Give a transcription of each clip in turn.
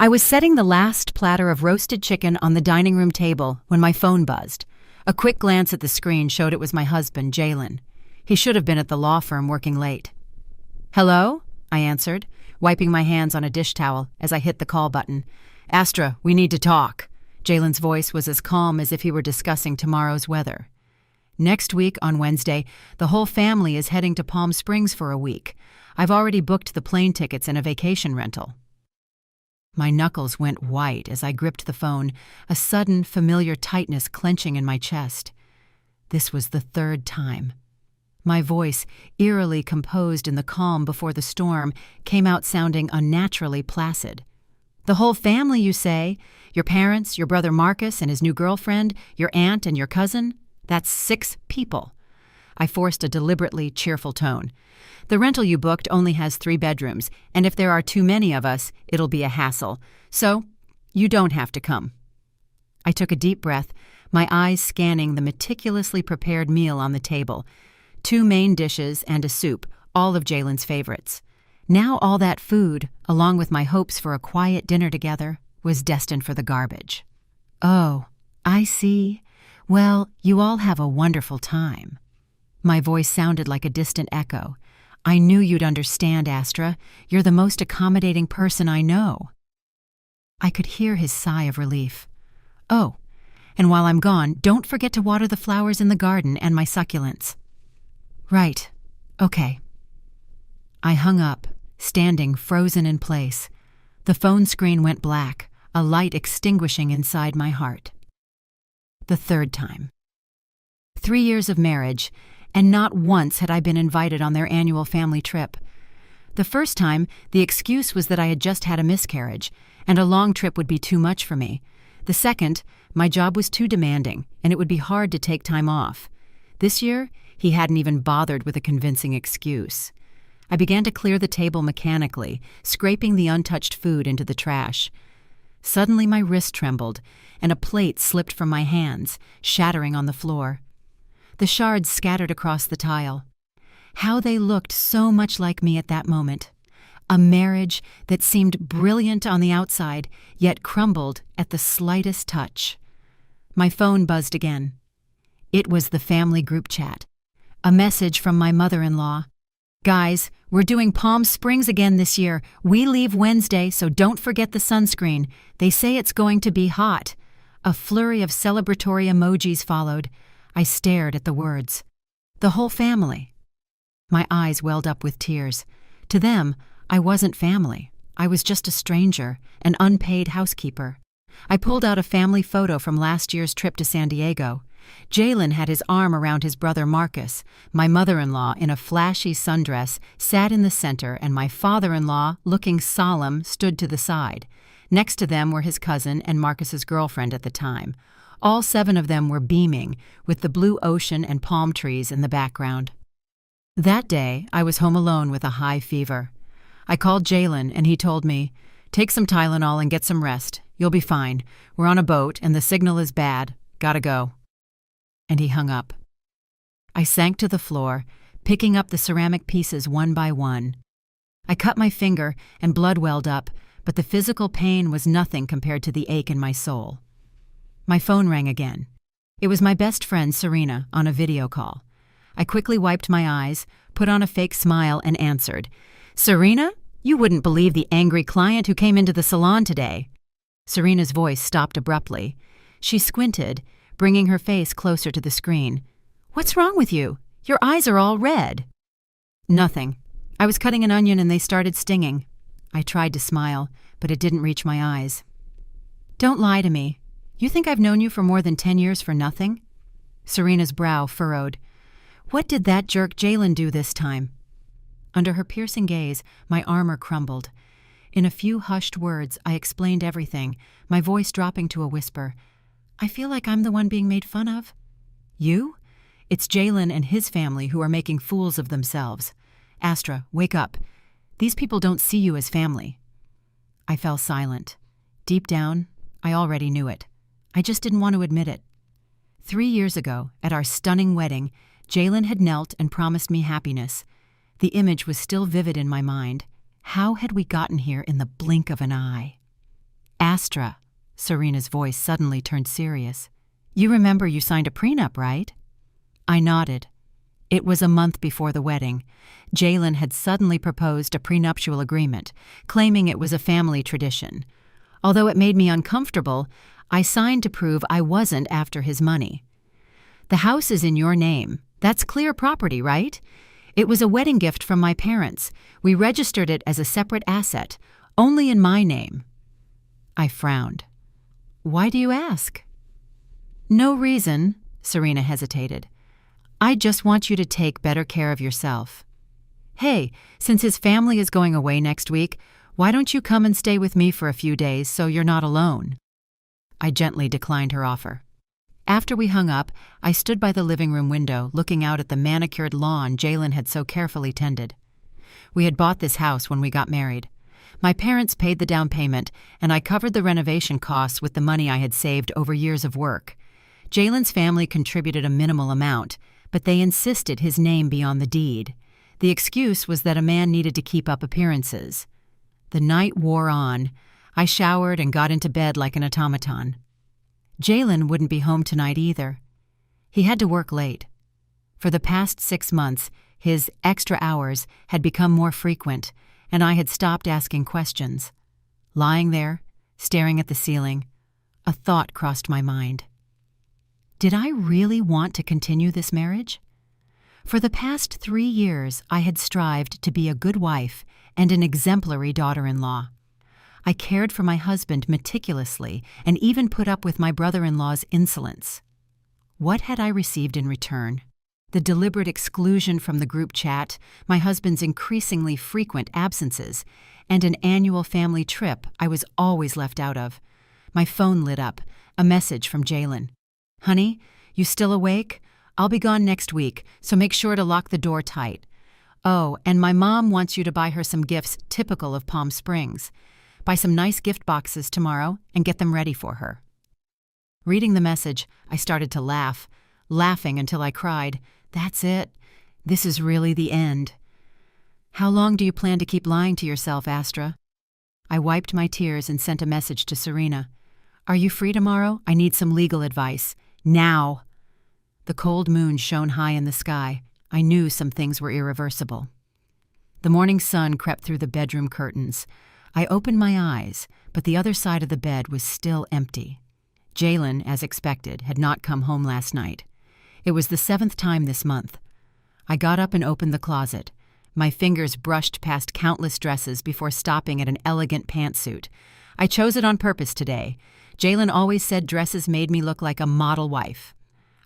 I was setting the last platter of roasted chicken on the dining room table when my phone buzzed. A quick glance at the screen showed it was my husband, Jalen. He should have been at the law firm working late. "Hello?" I answered, wiping my hands on a dish towel as I hit the call button. "Astra, we need to talk." Jalen's voice was as calm as if he were discussing tomorrow's weather. "Next week, on Wednesday, the whole family is heading to Palm Springs for a week. I've already booked the plane tickets and a vacation rental." My knuckles went white as I gripped the phone, a sudden, familiar tightness clenching in my chest. This was the third time. My voice, eerily composed in the calm before the storm, came out sounding unnaturally placid. "The whole family, you say? Your parents, your brother Marcus and his new girlfriend, your aunt and your cousin? That's 6 people." I forced a deliberately cheerful tone. "The rental you booked only has 3 bedrooms, and if there are too many of us, it'll be a hassle. So, you don't have to come." I took a deep breath, my eyes scanning the meticulously prepared meal on the table. 2 main dishes and a soup, all of Jalen's favorites. Now all that food, along with my hopes for a quiet dinner together, was destined for the garbage. "Oh, I see. Well, you all have a wonderful time." My voice sounded like a distant echo. "I knew you'd understand, Astra. You're the most accommodating person I know." I could hear his sigh of relief. "Oh, and while I'm gone, don't forget to water the flowers in the garden and my succulents." "Right. Okay." I hung up, standing frozen in place. The phone screen went black, a light extinguishing inside my heart. The third time. 3 years of marriage, and not once had I been invited on their annual family trip. The first time, the excuse was that I had just had a miscarriage, and a long trip would be too much for me. The second, my job was too demanding, and it would be hard to take time off. This year, he hadn't even bothered with a convincing excuse. I began to clear the table mechanically, scraping the untouched food into the trash. Suddenly my wrist trembled, and a plate slipped from my hands, shattering on the floor. The shards scattered across the tile. How they looked so much like me at that moment. A marriage that seemed brilliant on the outside, yet crumbled at the slightest touch. My phone buzzed again. It was the family group chat. A message from my mother-in-law. "Guys, we're doing Palm Springs again this year. We leave Wednesday, so don't forget the sunscreen. They say it's going to be hot." A flurry of celebratory emojis followed. I stared at the words. The whole family. My eyes welled up with tears. To them, I wasn't family. I was just a stranger, an unpaid housekeeper. I pulled out a family photo from last year's trip to San Diego. Jalen had his arm around his brother Marcus. My mother-in-law, in a flashy sundress, sat in the center, and my father-in-law, looking solemn, stood to the side. Next to them were his cousin and Marcus's girlfriend at the time. All 7 of them were beaming, with the blue ocean and palm trees in the background. That day, I was home alone with a high fever. I called Jalen, and he told me, "Take some Tylenol and get some rest. You'll be fine. We're on a boat, and the signal is bad. Gotta go." And he hung up. I sank to the floor, picking up the ceramic pieces one by one. I cut my finger, and blood welled up, but the physical pain was nothing compared to the ache in my soul. My phone rang again. It was my best friend, Serena, on a video call. I quickly wiped my eyes, put on a fake smile, and answered. "Serena? You wouldn't believe the angry client who came into the salon today." Serena's voice stopped abruptly. She squinted, bringing her face closer to the screen. "What's wrong with you? Your eyes are all red." "Nothing. I was cutting an onion and they started stinging." I tried to smile, but it didn't reach my eyes. "Don't lie to me. You think I've known you for more than 10 years for nothing?" Serena's brow furrowed. "What did that jerk Jalen do this time?" Under her piercing gaze, my armor crumbled. In a few hushed words, I explained everything, my voice dropping to a whisper. "I feel like I'm the one being made fun of." "You? It's Jalen and his family who are making fools of themselves. Astra, wake up. These people don't see you as family." I fell silent. Deep down, I already knew it. I just didn't want to admit it. 3 years ago, at our stunning wedding, Jalen had knelt and promised me happiness. The image was still vivid in my mind. How had we gotten here in the blink of an eye? Astra. Serena's voice suddenly turned serious. You remember you signed a prenup, right? I nodded. It was a month before the wedding. Jalen had suddenly proposed a prenuptial agreement, claiming it was a family tradition. Although it made me uncomfortable, I signed to prove I wasn't after his money. The house is in your name. That's clear property, right? It was a wedding gift from my parents. We registered it as a separate asset, only in my name. I frowned. Why do you ask? No reason, Serena hesitated. I just want you to take better care of yourself. Hey, since his family is going away next week, why don't you come and stay with me for a few days so you're not alone? I gently declined her offer. After we hung up, I stood by the living room window looking out at the manicured lawn Jalen had so carefully tended. We had bought this house when we got married. My parents paid the down payment, and I covered the renovation costs with the money I had saved over years of work. Jalen's family contributed a minimal amount, but they insisted his name be on the deed. The excuse was that a man needed to keep up appearances. The night wore on. I showered and got into bed like an automaton. Jalen wouldn't be home tonight either. He had to work late. For the past 6 months, his extra hours had become more frequent, and I had stopped asking questions. Lying there, staring at the ceiling, a thought crossed my mind. Did I really want to continue this marriage? For the past 3 years, I had strived to be a good wife and an exemplary daughter-in-law. I cared for my husband meticulously and even put up with my brother-in-law's insolence. What had I received in return? The deliberate exclusion from the group chat, my husband's increasingly frequent absences, and an annual family trip I was always left out of. My phone lit up, a message from Jalen. Honey, you still awake? I'll be gone next week, so make sure to lock the door tight. Oh, and my mom wants you to buy her some gifts typical of Palm Springs. Buy some nice gift boxes tomorrow and get them ready for her. Reading the message, I started to laugh, laughing until I cried, That's it. This is really the end. How long do you plan to keep lying to yourself, Astra? I wiped my tears and sent a message to Serena. Are you free tomorrow? I need some legal advice. Now. The cold moon shone high in the sky. I knew some things were irreversible. The morning sun crept through the bedroom curtains. I opened my eyes, but the other side of the bed was still empty. Jalen, as expected, had not come home last night. It was the 7th time this month. I got up and opened the closet. My fingers brushed past countless dresses before stopping at an elegant pantsuit. I chose it on purpose today. Jalen always said dresses made me look like a model wife.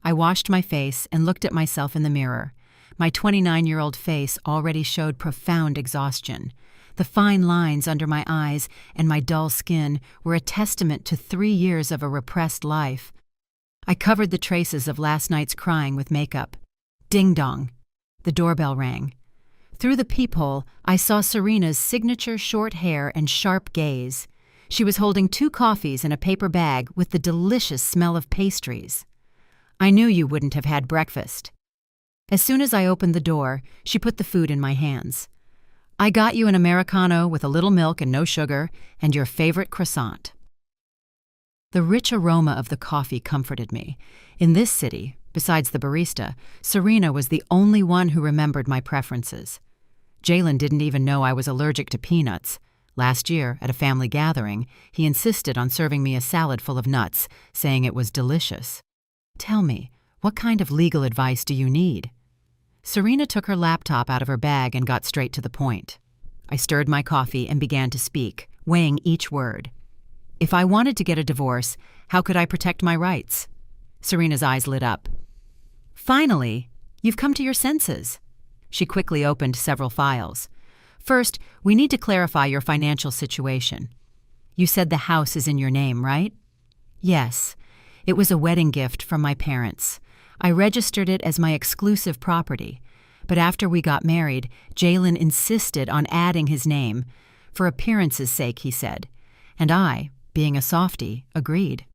I washed my face and looked at myself in the mirror. My 29-year-old face already showed profound exhaustion. The fine lines under my eyes and my dull skin were a testament to 3 years of a repressed life. I covered the traces of last night's crying with makeup. Ding-dong. The doorbell rang. Through the peephole, I saw Serena's signature short hair and sharp gaze. She was holding 2 coffees in a paper bag with the delicious smell of pastries. I knew you wouldn't have had breakfast. As soon as I opened the door, she put the food in my hands. I got you an Americano with a little milk and no sugar, and your favorite croissant. The rich aroma of the coffee comforted me. In this city, besides the barista, Serena was the only one who remembered my preferences. Jalen didn't even know I was allergic to peanuts. Last year, at a family gathering, he insisted on serving me a salad full of nuts, saying it was delicious. Tell me, what kind of legal advice do you need? Serena took her laptop out of her bag and got straight to the point. I stirred my coffee and began to speak, weighing each word. If I wanted to get a divorce, how could I protect my rights? Serena's eyes lit up. Finally, you've come to your senses. She quickly opened several files. First, we need to clarify your financial situation. You said the house is in your name, right? Yes. It was a wedding gift from my parents. I registered it as my exclusive property. But after we got married, Jalen insisted on adding his name. For appearance's sake, he said. And I, being a softie, agreed.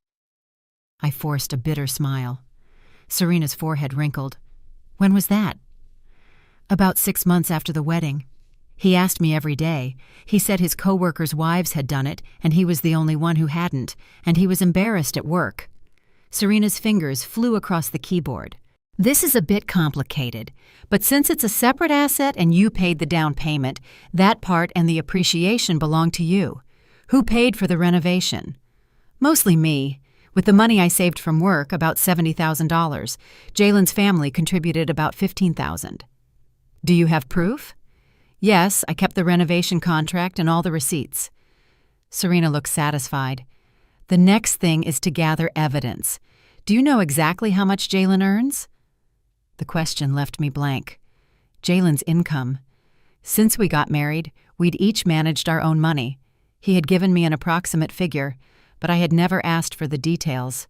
I forced a bitter smile. Serena's forehead wrinkled. When was that? About 6 months after the wedding. He asked me every day. He said his coworkers' wives had done it, and he was the only one who hadn't, and he was embarrassed at work. Serena's fingers flew across the keyboard. This is a bit complicated, but since it's a separate asset and you paid the down payment, that part and the appreciation belong to you. Who paid for the renovation? Mostly me. With the money I saved from work, about $70,000. Jalen's family contributed about $15,000. Do you have proof? Yes, I kept the renovation contract and all the receipts. Serena looked satisfied. The next thing is to gather evidence. Do you know exactly how much Jalen earns? The question left me blank. Jalen's income. Since we got married, we'd each managed our own money. He had given me an approximate figure, but I had never asked for the details.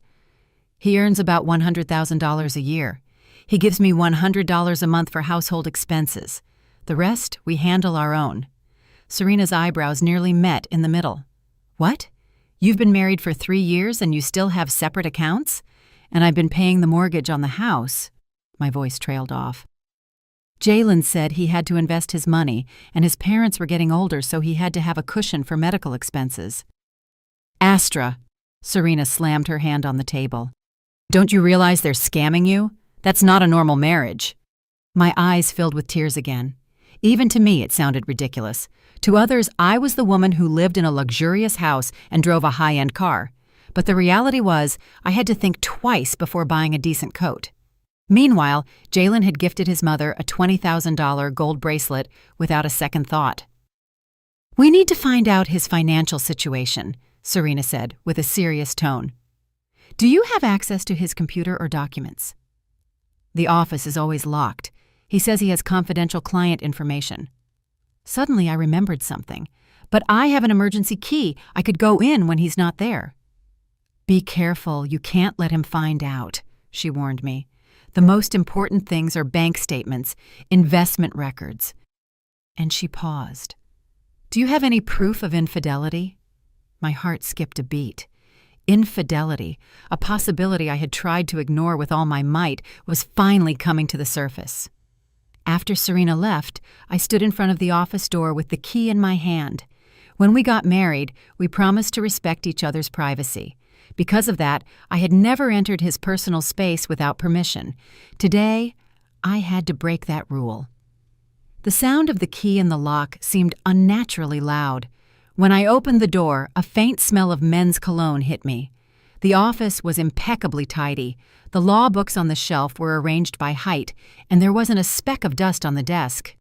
He earns about $100,000 a year. He gives me $100 a month for household expenses. The rest, we handle our own. Serena's eyebrows nearly met in the middle. What? You've been married for 3 years and you still have separate accounts? And I've been paying the mortgage on the house. My voice trailed off. Jalen said he had to invest his money, and his parents were getting older, so he had to have a cushion for medical expenses. Astra. Serena slammed her hand on the table. Don't you realize they're scamming you? That's not a normal marriage. My eyes filled with tears again. Even to me, it sounded ridiculous. To others, I was the woman who lived in a luxurious house and drove a high-end car. But the reality was, I had to think twice before buying a decent coat. Meanwhile, Jalen had gifted his mother a $20,000 gold bracelet without a second thought. We need to find out his financial situation, Serena said with a serious tone. Do you have access to his computer or documents? The office is always locked. He says he has confidential client information. Suddenly I remembered something. But I have an emergency key. I could go in when he's not there. Be careful. You can't let him find out, she warned me. The most important things are bank statements, investment records. And she paused. Do you have any proof of infidelity? My heart skipped a beat. Infidelity, a possibility I had tried to ignore with all my might, was finally coming to the surface. After Serena left, I stood in front of the office door with the key in my hand. When we got married, we promised to respect each other's privacy. Because of that, I had never entered his personal space without permission. Today, I had to break that rule. The sound of the key in the lock seemed unnaturally loud. When I opened the door, a faint smell of men's cologne hit me. The office was impeccably tidy. The law books on the shelf were arranged by height, and there wasn't a speck of dust on the desk.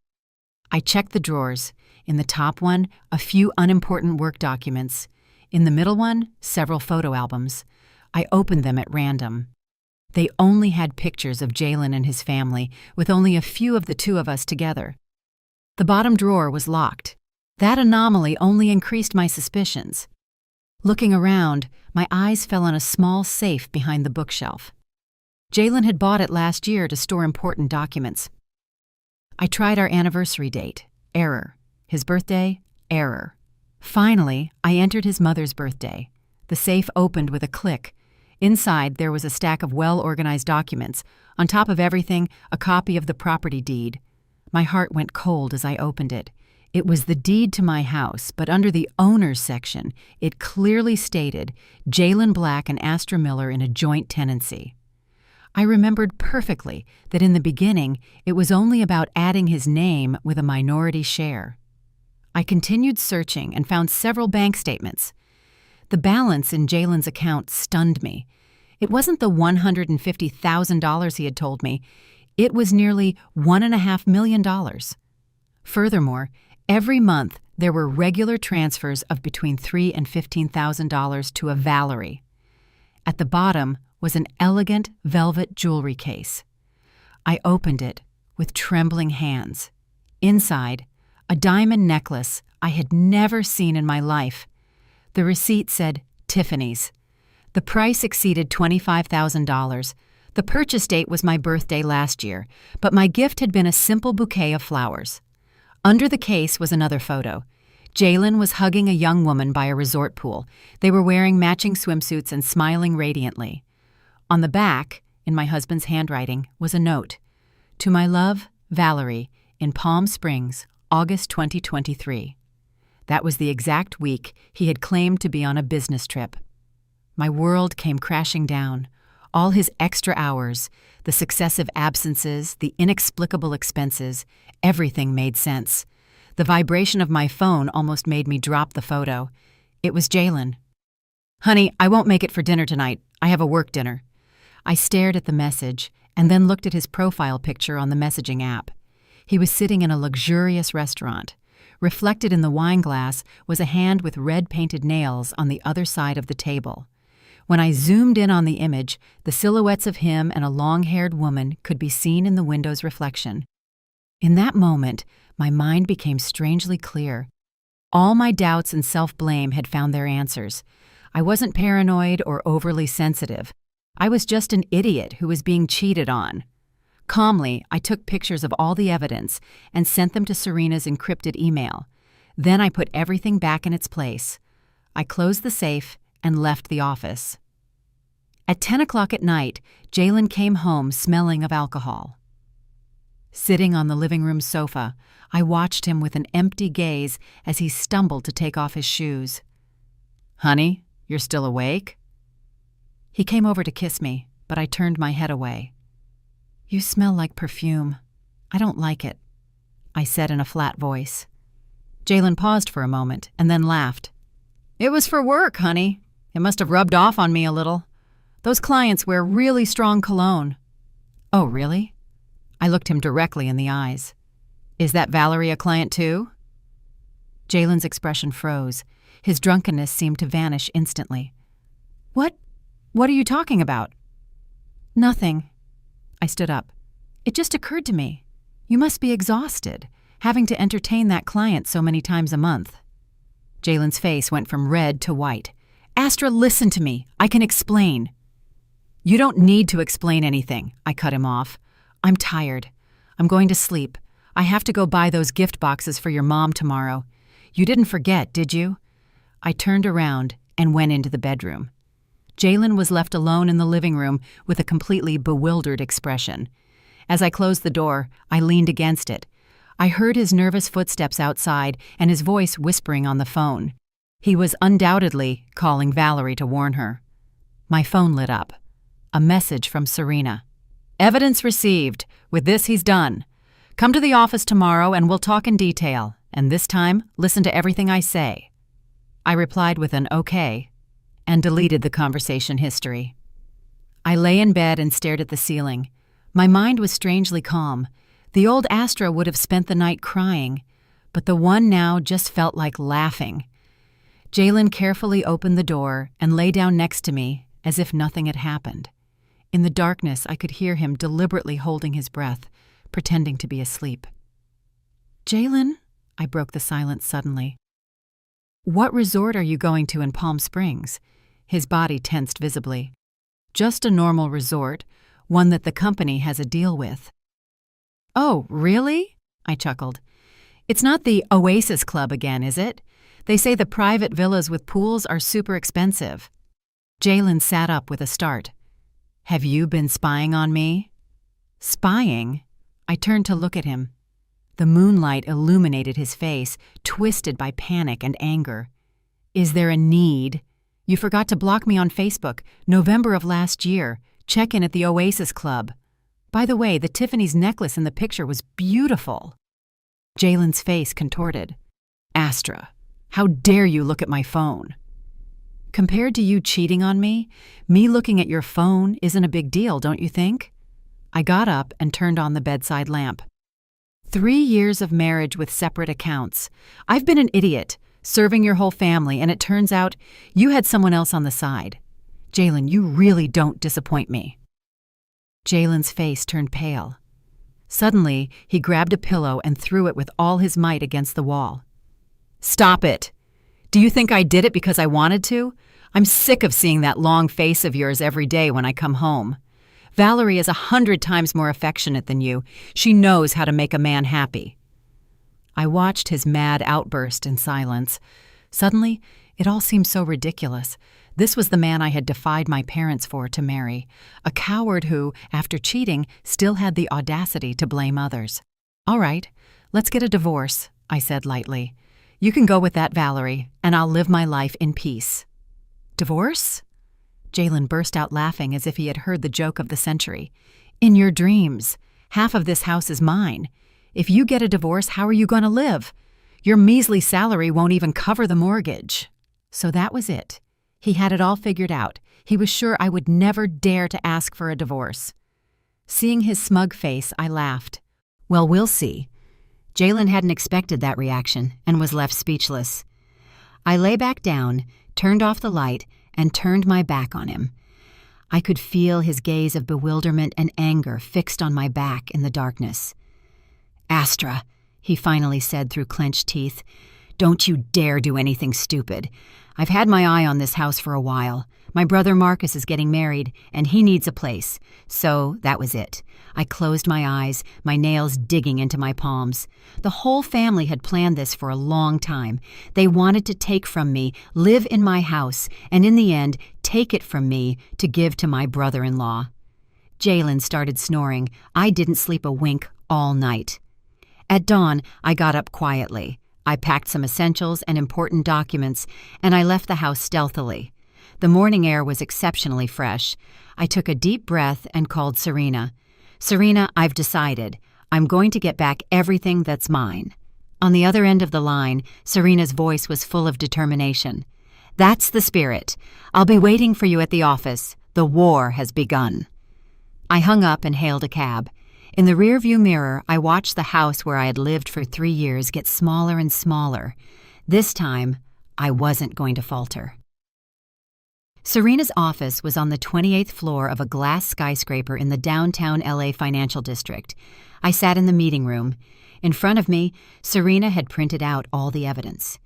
I checked the drawers. In the top one, a few unimportant work documents. In the middle one, several photo albums. I opened them at random. They only had pictures of Jalen and his family, with only a few of the two of us together. The bottom drawer was locked. That anomaly only increased my suspicions. Looking around, my eyes fell on a small safe behind the bookshelf. Jalen had bought it last year to store important documents. I tried our anniversary date. Error. His birthday. Error. Finally, I entered his mother's birthday. The safe opened with a click. Inside, there was a stack of well-organized documents. On top of everything, a copy of the property deed. My heart went cold as I opened it. It was the deed to my house, but under the owner's section, it clearly stated Jalen Black and Astra Miller in a joint tenancy. I remembered perfectly that in the beginning, it was only about adding his name with a minority share. I continued searching and found several bank statements. The balance in Jalen's account stunned me. It wasn't the $150,000 he had told me. It was nearly $1.5 million. Furthermore, every month there were regular transfers of between $3,000 and $15,000 to a Valerie. At the bottom was an elegant velvet jewelry case. I opened it with trembling hands. Inside, a diamond necklace I had never seen in my life. The receipt said Tiffany's. The price exceeded $25,000. The purchase date was my birthday last year, but my gift had been a simple bouquet of flowers. Under the case was another photo. Jalen was hugging a young woman by a resort pool. They were wearing matching swimsuits and smiling radiantly. On the back, in my husband's handwriting, was a note. To my love, Valerie, in Palm Springs, August 2023. That was the exact week he had claimed to be on a business trip. My world came crashing down. All his extra hours, the successive absences, the inexplicable expenses, everything made sense. The vibration of my phone almost made me drop the photo. It was Jalen. "Honey, I won't make it for dinner tonight. I have a work dinner." I stared at the message and then looked at his profile picture on the messaging app. He was sitting in a luxurious restaurant. Reflected in the wine glass was a hand with red-painted nails on the other side of the table. When I zoomed in on the image, the silhouettes of him and a long-haired woman could be seen in the window's reflection. In that moment, my mind became strangely clear. All my doubts and self-blame had found their answers. I wasn't paranoid or overly sensitive. I was just an idiot who was being cheated on. Calmly, I took pictures of all the evidence and sent them to Serena's encrypted email. Then I put everything back in its place. I closed the safe and left the office. At 10 o'clock at night, Jalen came home smelling of alcohol. Sitting on the living room sofa, I watched him with an empty gaze as he stumbled to take off his shoes. "Honey, you're still awake?" He came over to kiss me, but I turned my head away. "You smell like perfume. I don't like it," I said in a flat voice. Jalen paused for a moment and then laughed. "It was for work, honey. It must have rubbed off on me a little. Those clients wear really strong cologne." "Oh, really?" I looked him directly in the eyes. "Is that Valerie a client too?" Jalen's expression froze. His drunkenness seemed to vanish instantly. What are you talking about?" "Nothing." I stood up. "It just occurred to me. You must be exhausted, having to entertain that client so many times a month." Jalen's face went from red to white. "Astra, listen to me. I can explain." "You don't need to explain anything," I cut him off. "I'm tired. I'm going to sleep. I have to go buy those gift boxes for your mom tomorrow. You didn't forget, did you?" I turned around and went into the bedroom. Jalen was left alone in the living room with a completely bewildered expression. As I closed the door, I leaned against it. I heard his nervous footsteps outside and his voice whispering on the phone. He was undoubtedly calling Valerie to warn her. My phone lit up. A message from Serena. "Evidence received. With this, he's done. Come to the office tomorrow and we'll talk in detail. And this time, listen to everything I say." I replied with an okay and deleted the conversation history. I lay in bed and stared at the ceiling. My mind was strangely calm. The old Astra would have spent the night crying, but the one now just felt like laughing. Jalen carefully opened the door and lay down next to me as if nothing had happened. In the darkness, I could hear him deliberately holding his breath, pretending to be asleep. "Jalen," I broke the silence suddenly. "What resort are you going to in Palm Springs?" His body tensed visibly. "Just a normal resort, one that the company has a deal with." "Oh, really?" I chuckled. "It's not the Oasis Club again, is it? They say the private villas with pools are super expensive." Jalen sat up with a start. "Have you been spying on me?" "Spying?" I turned to look at him. The moonlight illuminated his face, twisted by panic and anger. "Is there a need? You forgot to block me on Facebook, November of last year. Check in at the Oasis Club. By the way, the Tiffany's necklace in the picture was beautiful." Jalen's face contorted. "Astra, how dare you look at my phone?" "Compared to you cheating on me looking at your phone isn't a big deal, don't you think?" I got up and turned on the bedside lamp. 3 years of marriage with separate accounts. I've been an idiot, serving your whole family, and it turns out you had someone else on the side. Jalen, you really don't disappoint me." Jalen's face turned pale. Suddenly, he grabbed a pillow and threw it with all his might against the wall. "Stop it! Do you think I did it because I wanted to? I'm sick of seeing that long face of yours every day when I come home. Valerie is 100 times more affectionate than you. She knows how to make a man happy." I watched his mad outburst in silence. Suddenly, it all seemed so ridiculous. This was the man I had defied my parents for to marry, a coward who, after cheating, still had the audacity to blame others. "All right, let's get a divorce," I said lightly. "You can go with that, Valerie, and I'll live my life in peace." "Divorce?" Jalen burst out laughing as if he had heard the joke of the century. "In your dreams. Half of this house is mine. If you get a divorce, how are you going to live? Your measly salary won't even cover the mortgage." So that was it. He had it all figured out. He was sure I would never dare to ask for a divorce. Seeing his smug face, I laughed. "Well, we'll see." Jalen hadn't expected that reaction and was left speechless. I lay back down, turned off the light, and turned my back on him. I could feel his gaze of bewilderment and anger fixed on my back in the darkness. "Astra," he finally said through clenched teeth, "don't you dare do anything stupid. I've had my eye on this house for a while. My brother Marcus is getting married, and he needs a place. So that was it. I closed my eyes, my nails digging into my palms. The whole family had planned this for a long time. They wanted to take from me, live in my house, and in the end, take it from me to give to my brother-in-law." Jalen started snoring. I didn't sleep a wink all night. At dawn, I got up quietly. I packed some essentials and important documents, and I left the house stealthily. The morning air was exceptionally fresh. I took a deep breath and called Serena. "Serena, I've decided. I'm going to get back everything that's mine." On the other end of the line, Serena's voice was full of determination. "That's the spirit. I'll be waiting for you at the office. The war has begun." I hung up and hailed a cab. In the rearview mirror, I watched the house where I had lived for 3 years get smaller and smaller. This time, I wasn't going to falter. Serena's office was on the 28th floor of a glass skyscraper in the downtown LA financial district. I sat in the meeting room. In front of me, Serena had printed out all the evidence.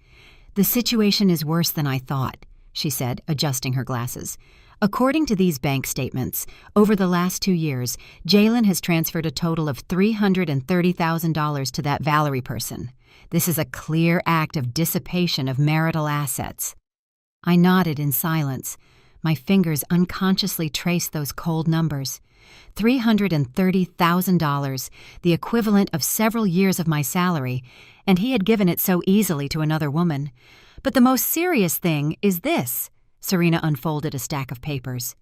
"The situation is worse than I thought," she said, adjusting her glasses. "According to these bank statements, over the last 2 years, Jalen has transferred a total of $330,000 to that Valerie person. This is a clear act of dissipation of marital assets." I nodded in silence. My fingers unconsciously traced those cold numbers. $330,000, the equivalent of several years of my salary, and he had given it so easily to another woman. But the most serious thing is this. Serena unfolded a stack of papers.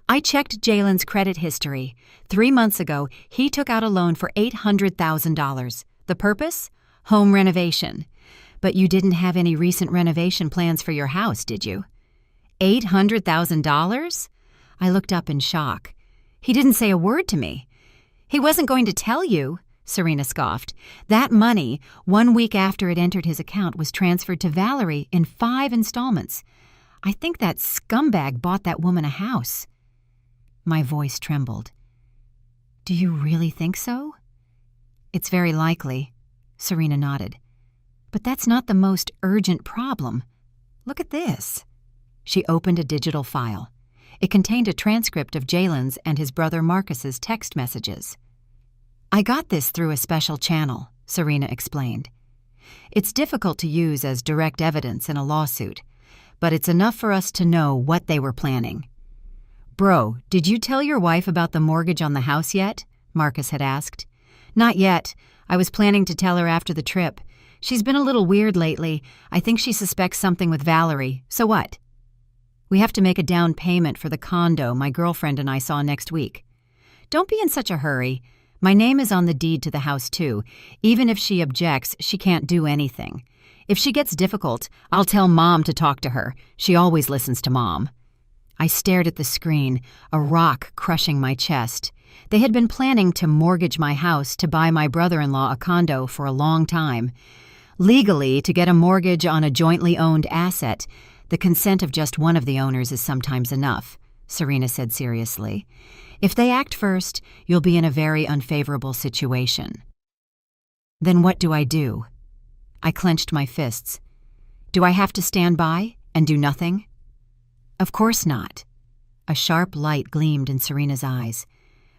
"I checked Jalen's credit history. 3 months ago, he took out a loan for $800,000. The purpose? Home renovation. But you didn't have any recent renovation plans for your house, did you?" $800,000? I looked up in shock. "He didn't say a word to me." "He wasn't going to tell you," Serena scoffed. "That money, 1 week after it entered his account, was transferred to Valerie in 5 installments. I think that scumbag bought that woman a house." My voice trembled. "Do you really think so?" "It's very likely," Serena nodded. "But that's not the most urgent problem. Look at this." She opened a digital file. It contained a transcript of Jalen's and his brother Marcus's text messages. "I got this through a special channel," Serena explained. "It's difficult to use as direct evidence in a lawsuit, but it's enough for us to know what they were planning." "Bro, did you tell your wife about the mortgage on the house yet?" Marcus had asked. "Not yet. I was planning to tell her after the trip. She's been a little weird lately. I think she suspects something with Valerie. So what?" "We have to make a down payment for the condo my girlfriend and I saw next week." "Don't be in such a hurry. My name is on the deed to the house, too. Even if she objects, she can't do anything. If she gets difficult, I'll tell Mom to talk to her. She always listens to Mom." I stared at the screen, a rock crushing my chest. They had been planning to mortgage my house to buy my brother-in-law a condo for a long time. Legally, to get a mortgage on a jointly owned asset, the consent of just one of the owners is sometimes enough, Serena said seriously. "If they act first, you'll be in a very unfavorable situation." "Then what do I do?" I clenched my fists. "Do I have to stand by and do nothing?" "Of course not." A sharp light gleamed in Serena's eyes.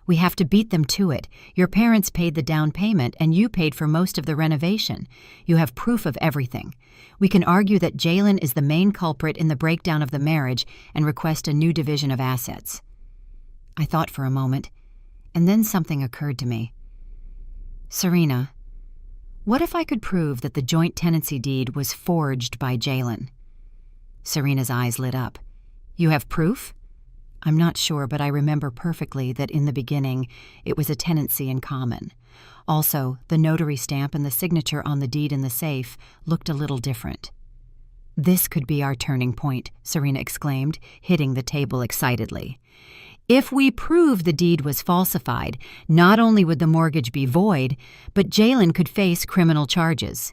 "We have to beat them to it. Your parents paid the down payment, and you paid for most of the renovation. You have proof of everything. We can argue that Jalen is the main culprit in the breakdown of the marriage and request a new division of assets." I thought for a moment, and then something occurred to me. "Serena, What if I could prove that the joint tenancy deed was forged by Jalen? Serena's eyes lit up. You have proof? I'm not sure, but I remember perfectly that in the beginning, it was a tenancy in common. Also, the notary stamp and the signature on the deed in the safe looked a little different. This could be our turning point, Serena exclaimed, hitting the table excitedly. If we prove the deed was falsified, not only would the mortgage be void, but Jalen could face criminal charges.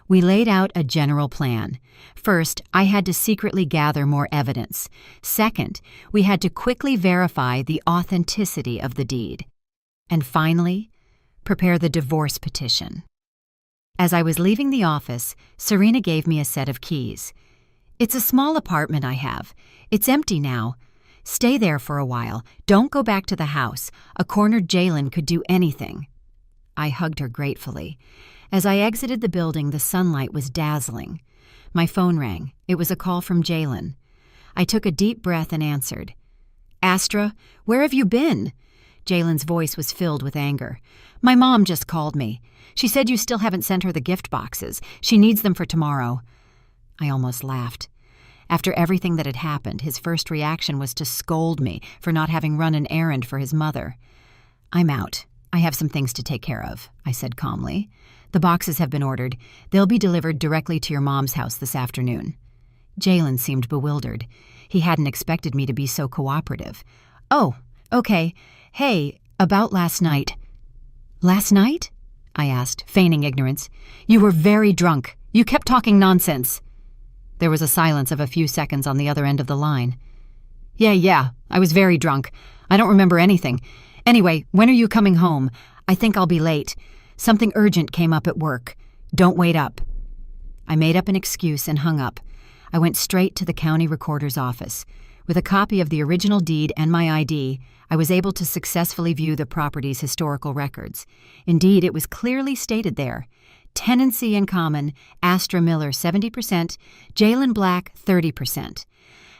We laid out a general plan. First, I had to secretly gather more evidence. Second, we had to quickly verify the authenticity of the deed. And finally, prepare the divorce petition. As I was leaving the office, Serena gave me a set of keys. It's a small apartment I have. It's empty now. Stay there for a while. Don't go back to the house. A cornered Jalen could do anything. I hugged her gratefully. As I exited the building, the sunlight was dazzling. My phone rang. It was a call from Jalen. I took a deep breath and answered. Astra, where have you been? Jalen's voice was filled with anger. My mom just called me. She said you still haven't sent her the gift boxes. She needs them for tomorrow. I almost laughed. After everything that had happened, his first reaction was to scold me for not having run an errand for his mother. I'm out. I have some things to take care of, I said calmly. The boxes have been ordered. They'll be delivered directly to your mom's house this afternoon. Jalen seemed bewildered. He hadn't expected me to be so cooperative. Oh, okay. Hey, about last night. Last night? I asked, feigning ignorance. You were very drunk. You kept talking nonsense. There was a silence of a few seconds on the other end of the line. Yeah, I was very drunk. I don't remember anything. Anyway, when are you coming home? I think I'll be late. Something urgent came up at work. Don't wait up. I made up an excuse and hung up. I went straight to the county recorder's office. With a copy of the original deed and my ID, I was able to successfully view the property's historical records. Indeed, it was clearly stated there. Tenancy in common, Astra Miller 70%, Jalen Black 30%.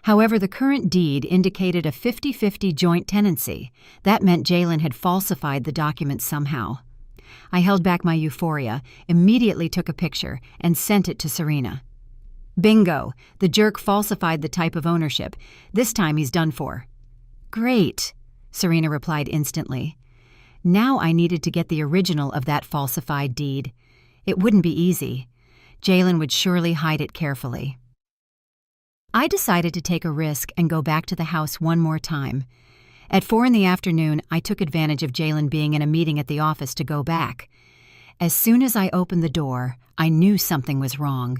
However, the current deed indicated a 50-50 joint tenancy. That meant Jalen had falsified the document somehow. I held back my euphoria, immediately took a picture, and sent it to Serena. Bingo! The jerk falsified the type of ownership. This time he's done for. Great, Serena replied instantly. Now I needed to get the original of that falsified deed. It wouldn't be easy. Jalen would surely hide it carefully. I decided to take a risk and go back to the house one more time. At 4 p.m, I took advantage of Jalen being in a meeting at the office to go back. As soon as I opened the door, I knew something was wrong.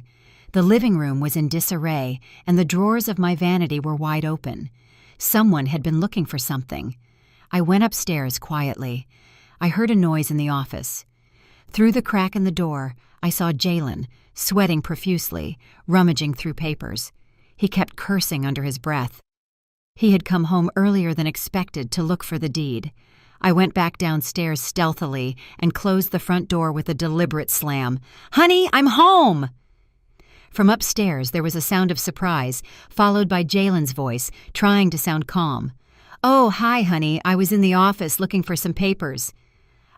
The living room was in disarray, and the drawers of my vanity were wide open. Someone had been looking for something. I went upstairs quietly. I heard a noise in the office. Through the crack in the door, I saw Jalen, sweating profusely, rummaging through papers. He kept cursing under his breath. He had come home earlier than expected to look for the deed. I went back downstairs stealthily and closed the front door with a deliberate slam. "Honey, I'm home!" From upstairs, there was a sound of surprise, followed by Jalen's voice, trying to sound calm. "Oh, hi, honey. I was in the office looking for some papers."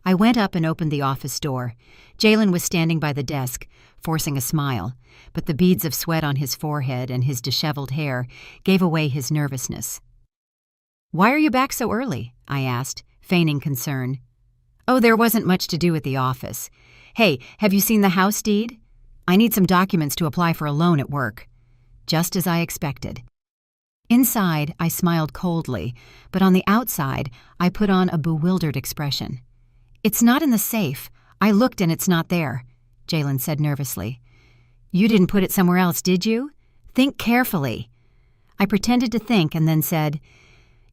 I went up and opened the office door. Jalen was standing by the desk, forcing a smile, but the beads of sweat on his forehead and his disheveled hair gave away his nervousness. "Why are you back so early?" I asked, feigning concern. "Oh, there wasn't much to do at the office. Hey, have you seen the house deed? I need some documents to apply for a loan at work." Just as I expected. Inside, I smiled coldly, but on the outside, I put on a bewildered expression. "It's not in the safe. I looked and it's not there," Jalen said nervously. "You didn't put it somewhere else, did you? Think carefully." I pretended to think and then said,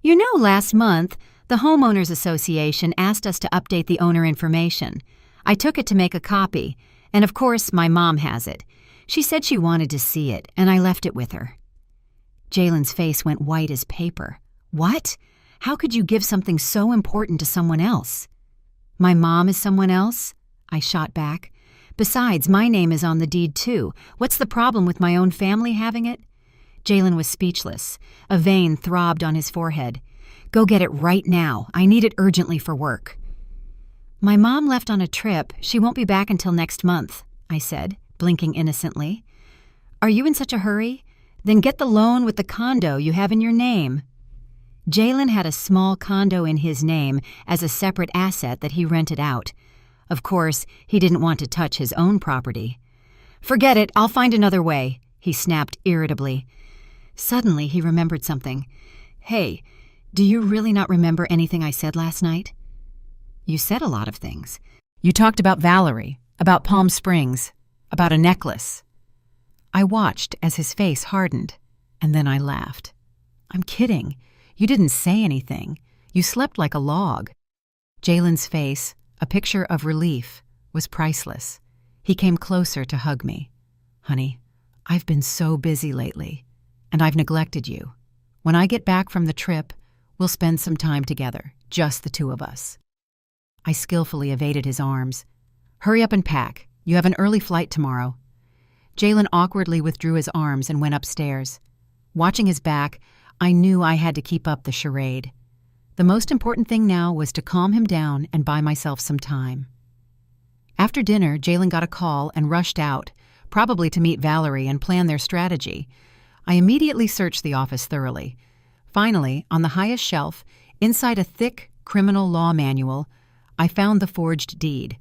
"You know, last month, the Homeowners Association asked us to update the owner information. I took it to make a copy, and of course, my mom has it. She said she wanted to see it, and I left it with her." Jalen's face went white as paper. "What? How could you give something so important to someone else?" "My mom is someone else?" I shot back. "Besides, my name is on the deed too. What's the problem with my own family having it?" Jalen was speechless. A vein throbbed on his forehead. "Go get it right now. I need it urgently for work." My mom left on a trip. She won't be back until next month, I said, blinking innocently. Are you in such a hurry? Then get the loan with the condo you have in your name. Jalen had a small condo in his name as a separate asset that he rented out. Of course, he didn't want to touch his own property. Forget it, I'll find another way, he snapped irritably. Suddenly, he remembered something. Hey, do you really not remember anything I said last night? You said a lot of things. You talked about Valerie, about Palm Springs, about a necklace. I watched as his face hardened, and then I laughed. I'm kidding. You didn't say anything. You slept like a log. Jalen's face, a picture of relief, was priceless. He came closer to hug me. Honey, I've been so busy lately, and I've neglected you. When I get back from the trip, we'll spend some time together, just the two of us. I skillfully evaded his arms. Hurry up and pack. You have an early flight tomorrow. Jalen awkwardly withdrew his arms and went upstairs. Watching his back, I knew I had to keep up the charade. The most important thing now was to calm him down and buy myself some time. After dinner, Jalen got a call and rushed out, probably to meet Valerie and plan their strategy. I immediately searched the office thoroughly. Finally, on the highest shelf, inside a thick criminal law manual, I found the forged deed.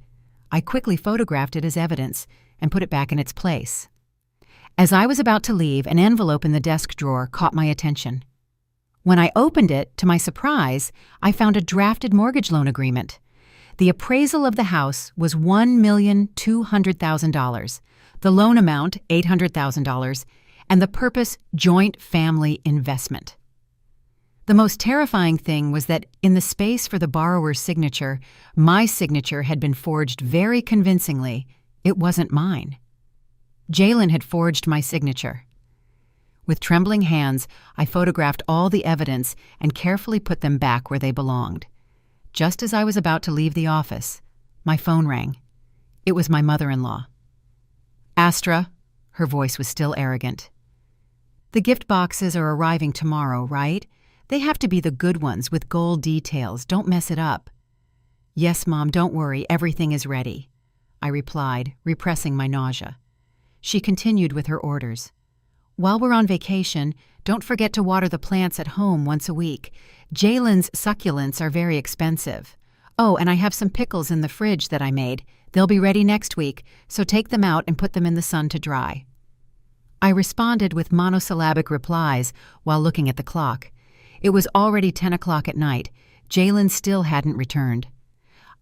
I quickly photographed it as evidence and put it back in its place. As I was about to leave, an envelope in the desk drawer caught my attention. When I opened it, to my surprise, I found a drafted mortgage loan agreement. The appraisal of the house was $1,200,000, the loan amount $800,000, and the purpose joint family investment. The most terrifying thing was that in the space for the borrower's signature, my signature had been forged very convincingly. It wasn't mine. Jalen had forged my signature. With trembling hands, I photographed all the evidence and carefully put them back where they belonged. Just as I was about to leave the office, my phone rang. It was my mother-in-law. Astra, her voice was still arrogant. The gift boxes are arriving tomorrow, right? They have to be the good ones with gold details. Don't mess it up. Yes, Mom, don't worry. Everything is ready, I replied, repressing my nausea. She continued with her orders. While we're on vacation, don't forget to water the plants at home once a week. Jalen's succulents are very expensive. Oh, and I have some pickles in the fridge that I made. They'll be ready next week, so take them out and put them in the sun to dry. I responded with monosyllabic replies while looking at the clock. It was already 10 o'clock at night. Jalen still hadn't returned.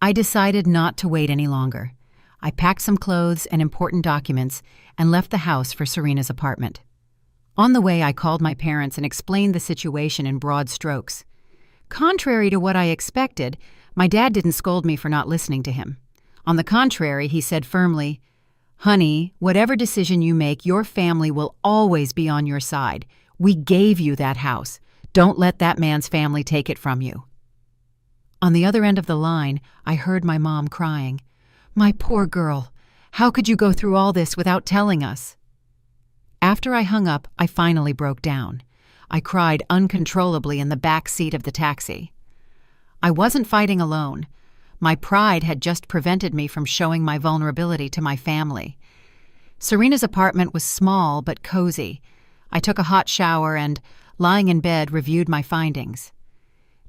I decided not to wait any longer. I packed some clothes and important documents and left the house for Serena's apartment. On the way, I called my parents and explained the situation in broad strokes. Contrary to what I expected, my dad didn't scold me for not listening to him. On the contrary, he said firmly, "Honey, whatever decision you make, your family will always be on your side. We gave you that house. Don't let that man's family take it from you." On the other end of the line, I heard my mom crying. "My poor girl, how could you go through all this without telling us?" After I hung up, I finally broke down. I cried uncontrollably in the back seat of the taxi. I wasn't fighting alone. My pride had just prevented me from showing my vulnerability to my family. Serena's apartment was small but cozy. I took a hot shower and, lying in bed, reviewed my findings.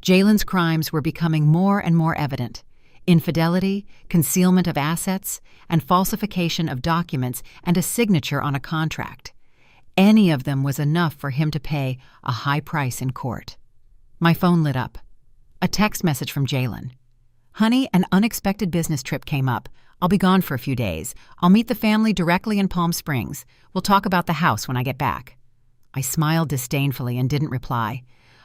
Jalen's crimes were becoming more and more evident. Infidelity, concealment of assets, and falsification of documents and a signature on a contract. Any of them was enough for him to pay a high price in court. My phone lit up. A text message from Jalen. "Honey, an unexpected business trip came up. I'll be gone for a few days. I'll meet the family directly in Palm Springs. We'll talk about the house when I get back." I smiled disdainfully and didn't reply.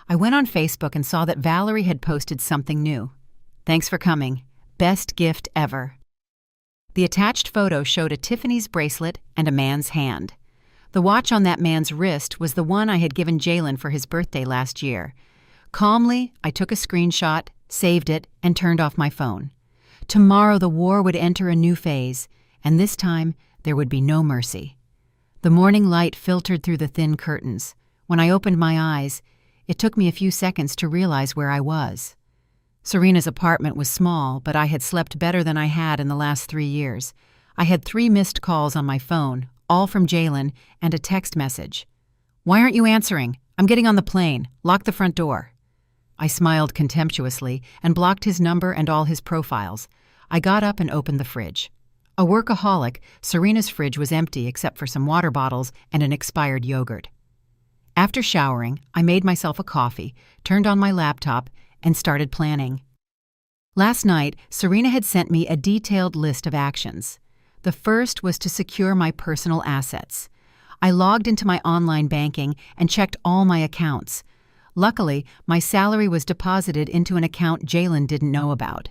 I went on Facebook and saw that Valerie had posted something new. "Thanks for coming. Best gift ever." The attached photo showed a Tiffany's bracelet and a man's hand. The watch on that man's wrist was the one I had given Jalen for his birthday last year. Calmly, I took a screenshot, saved it, and turned off my phone. Tomorrow the war would enter a new phase, and this time there would be no mercy. The morning light filtered through the thin curtains. When I opened my eyes, it took me a few seconds to realize where I was. Serena's apartment was small, but I had slept better than I had in the last 3 years. I had 3 missed calls on my phone, all from Jalen, and a text message. "Why aren't you answering? I'm getting on the plane. Lock the front door." I smiled contemptuously and blocked his number and all his profiles. I got up and opened the fridge. A workaholic, Serena's fridge was empty except for some water bottles and an expired yogurt. After showering, I made myself a coffee, turned on my laptop, and started planning. Last night, Serena had sent me a detailed list of actions. The first was to secure my personal assets. I logged into my online banking and checked all my accounts. Luckily, my salary was deposited into an account Jalen didn't know about.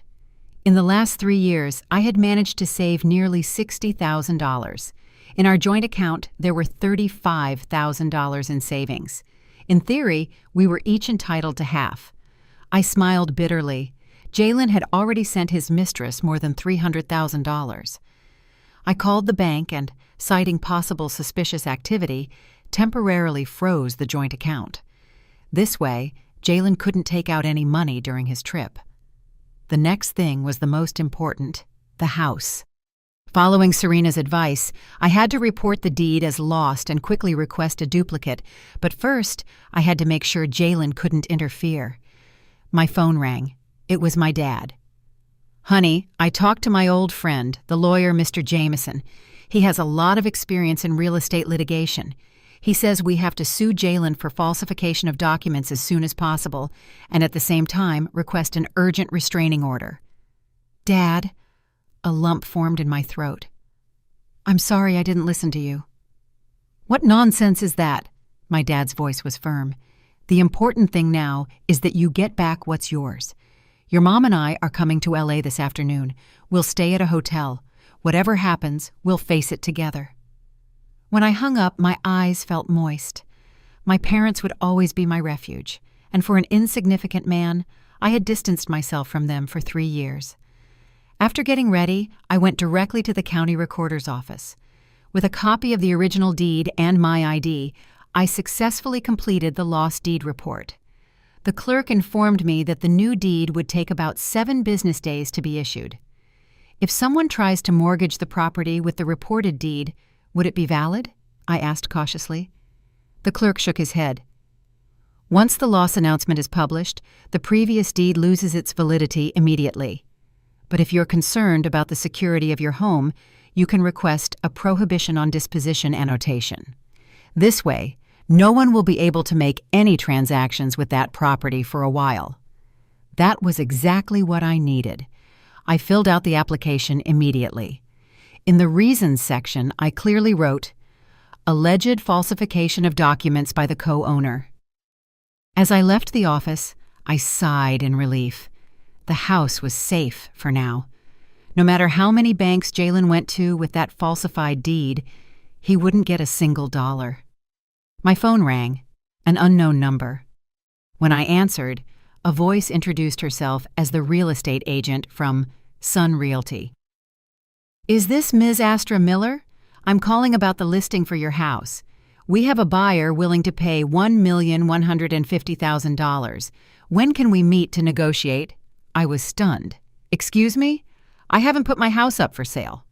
In the last 3 years, I had managed to save nearly $60,000. In our joint account, there were $35,000 in savings. In theory, we were each entitled to half. I smiled bitterly. Jalen had already sent his mistress more than $300,000. I called the bank and, citing possible suspicious activity, temporarily froze the joint account. This way, Jalen couldn't take out any money during his trip. The next thing was the most important: the house. Following Serena's advice, I had to report the deed as lost and quickly request a duplicate, but first, I had to make sure Jalen couldn't interfere. My phone rang. It was my dad. "Honey, I talked to my old friend, the lawyer Mr. Jameson. He has a lot of experience in real estate litigation. He says we have to sue Jalen for falsification of documents as soon as possible, and at the same time request an urgent restraining order." "Dad," a lump formed in my throat. "I'm sorry I didn't listen to you." "What nonsense is that?" My dad's voice was firm. "The important thing now is that you get back what's yours. Your mom and I are coming to LA this afternoon. We'll stay at a hotel. Whatever happens, we'll face it together." When I hung up, my eyes felt moist. My parents would always be my refuge, and for an insignificant man, I had distanced myself from them for 3 years. After getting ready, I went directly to the county recorder's office. With a copy of the original deed and my ID, I successfully completed the lost deed report. The clerk informed me that the new deed would take about 7 business days to be issued. If someone tries to mortgage the property with the reported deed, would it be valid? I asked cautiously. The clerk shook his head. "Once the loss announcement is published, the previous deed loses its validity immediately. But if you're concerned about the security of your home, you can request a prohibition on disposition annotation. This way, no one will be able to make any transactions with that property for a while." That was exactly what I needed. I filled out the application immediately. In the reasons section, I clearly wrote, "Alleged falsification of documents by the co-owner." As I left the office, I sighed in relief. The house was safe for now. No matter how many banks Jalen went to with that falsified deed, he wouldn't get a single dollar. My phone rang, an unknown number. When I answered, a voice introduced herself as the real estate agent from Sun Realty. "Is this Ms. Astra Miller? I'm calling about the listing for your house. We have a buyer willing to pay $1,150,000. When can we meet to negotiate?" I was stunned. "Excuse me? I haven't put my house up for sale."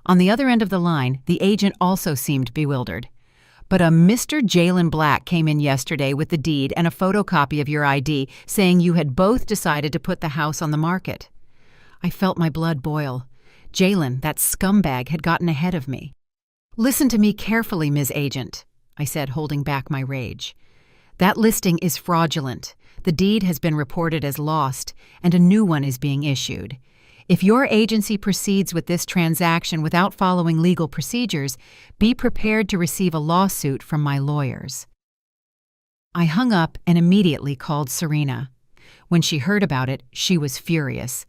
On the other end of the line, the agent also seemed bewildered. "But a Mr. Jalen Black came in yesterday with the deed and a photocopy of your ID saying you had both decided to put the house on the market." I felt my blood boil. Jalen, that scumbag, had gotten ahead of me. "Listen to me carefully, Ms. Agent," I said, holding back my rage. "That listing is fraudulent. The deed has been reported as lost, and a new one is being issued. If your agency proceeds with this transaction without following legal procedures, be prepared to receive a lawsuit from my lawyers." I hung up and immediately called Serena. When she heard about it, she was furious.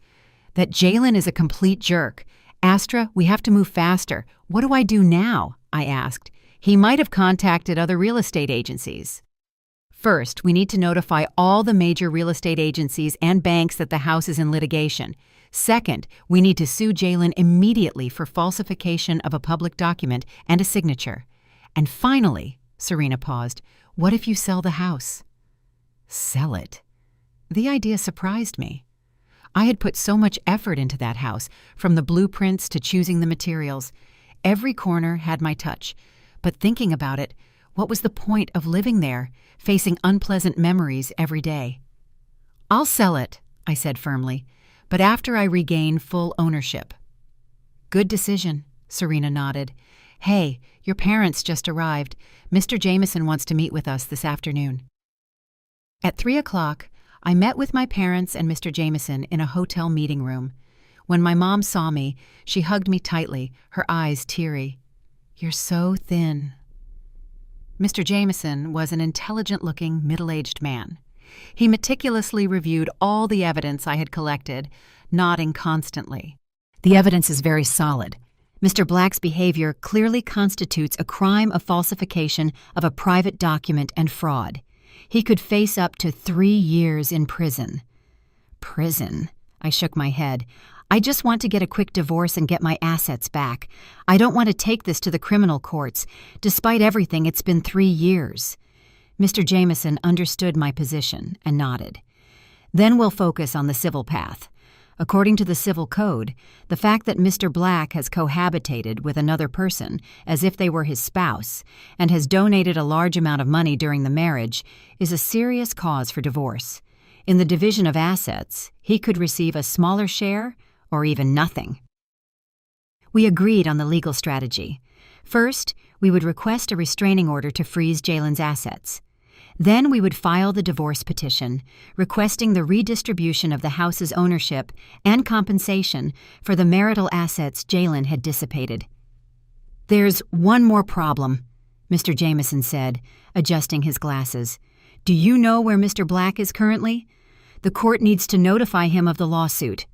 "That Jalen is a complete jerk. Astra, we have to move faster. What do I do now?" I asked. "He might have contacted other real estate agencies." "First, we need to notify all the major real estate agencies and banks that the house is in litigation. Second, we need to sue Jalen immediately for falsification of a public document and a signature. And finally," Serena paused, "what if you sell the house?" Sell it? The idea surprised me. I had put so much effort into that house, from the blueprints to choosing the materials. Every corner had my touch. But thinking about it, what was the point of living there, facing unpleasant memories every day? "I'll sell it," I said firmly, "but after I regain full ownership." "Good decision," Serena nodded. "Hey, your parents just arrived. Mr. Jameson wants to meet with us this afternoon." At 3:00, I met with my parents and Mr. Jameson in a hotel meeting room. When my mom saw me, she hugged me tightly, her eyes teary. "You're so thin." Mr. Jameson was an intelligent-looking, middle-aged man. He meticulously reviewed all the evidence I had collected, nodding constantly. "The evidence is very solid. Mr. Black's behavior clearly constitutes a crime of falsification of a private document and fraud. He could face up to 3 years in prison." "Prison?" I shook my head. "I just want to get a quick divorce and get my assets back. I don't want to take this to the criminal courts. Despite everything, it's been 3 years." Mr. Jameson understood my position and nodded. "Then we'll focus on the civil path. According to the civil code, the fact that Mr. Black has cohabitated with another person as if they were his spouse and has donated a large amount of money during the marriage is a serious cause for divorce. In the division of assets, he could receive a smaller share or even nothing." We agreed on the legal strategy. First, we would request a restraining order to freeze Jalen's assets. Then we would file the divorce petition, requesting the redistribution of the house's ownership and compensation for the marital assets Jalen had dissipated. "There's one more problem," Mr. Jameson said, adjusting his glasses. "Do you know where Mr. Black is currently? The court needs to notify him of the lawsuit."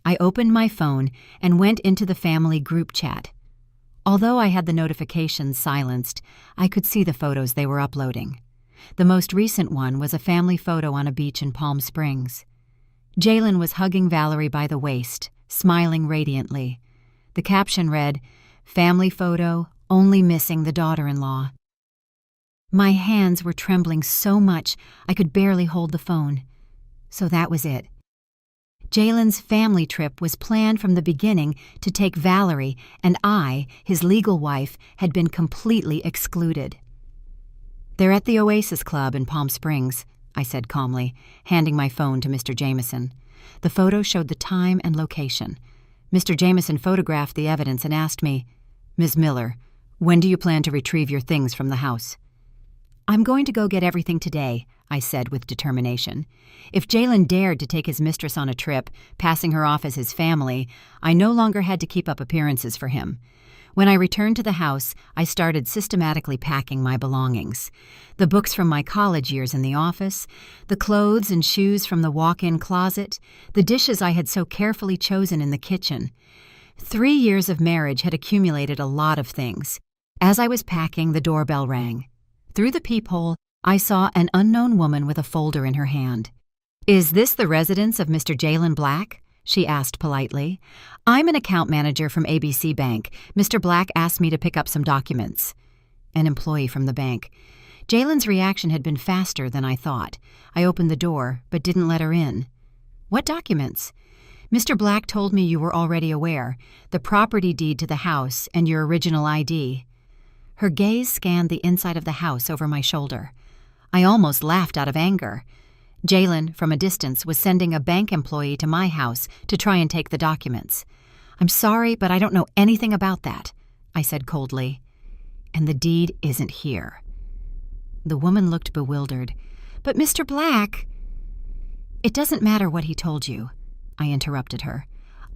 I opened my phone and went into the family group chat. Although I had the notifications silenced, I could see the photos they were uploading. The most recent one was a family photo on a beach in Palm Springs. Jalen was hugging Valerie by the waist, smiling radiantly. The caption read, "Family photo, only missing the daughter-in-law." My hands were trembling so much I could barely hold the phone. So that was it. Jalen's family trip was planned from the beginning to take Valerie, and I, his legal wife, had been completely excluded. "They're at the Oasis Club in Palm Springs," I said calmly, handing my phone to Mr. Jameson. The photo showed the time and location. Mr. Jameson photographed the evidence and asked me, "Ms. Miller, when do you plan to retrieve your things from the house?" "I'm going to go get everything today," I said with determination. If Jalen dared to take his mistress on a trip, passing her off as his family, I no longer had to keep up appearances for him. When I returned to the house, I started systematically packing my belongings. The books from my college years in the office, the clothes and shoes from the walk-in closet, the dishes I had so carefully chosen in the kitchen. 3 years of marriage had accumulated a lot of things. As I was packing, the doorbell rang. Through the peephole, I saw an unknown woman with a folder in her hand. "Is this the residence of Mr. Jalen Black?" she asked politely. "I'm an account manager from ABC Bank. Mr. Black asked me to pick up some documents." An employee from the bank. Jalen's reaction had been faster than I thought. I opened the door, but didn't let her in. "What documents?" "Mr. Black told me you were already aware. The property deed to the house and your original ID." Her gaze scanned the inside of the house over my shoulder. I almost laughed out of anger. Jalen, from a distance, was sending a bank employee to my house to try and take the documents. "I'm sorry, but I don't know anything about that," I said coldly. "And the deed isn't here." The woman looked bewildered. "But Mr. Black—" "It doesn't matter what he told you," I interrupted her.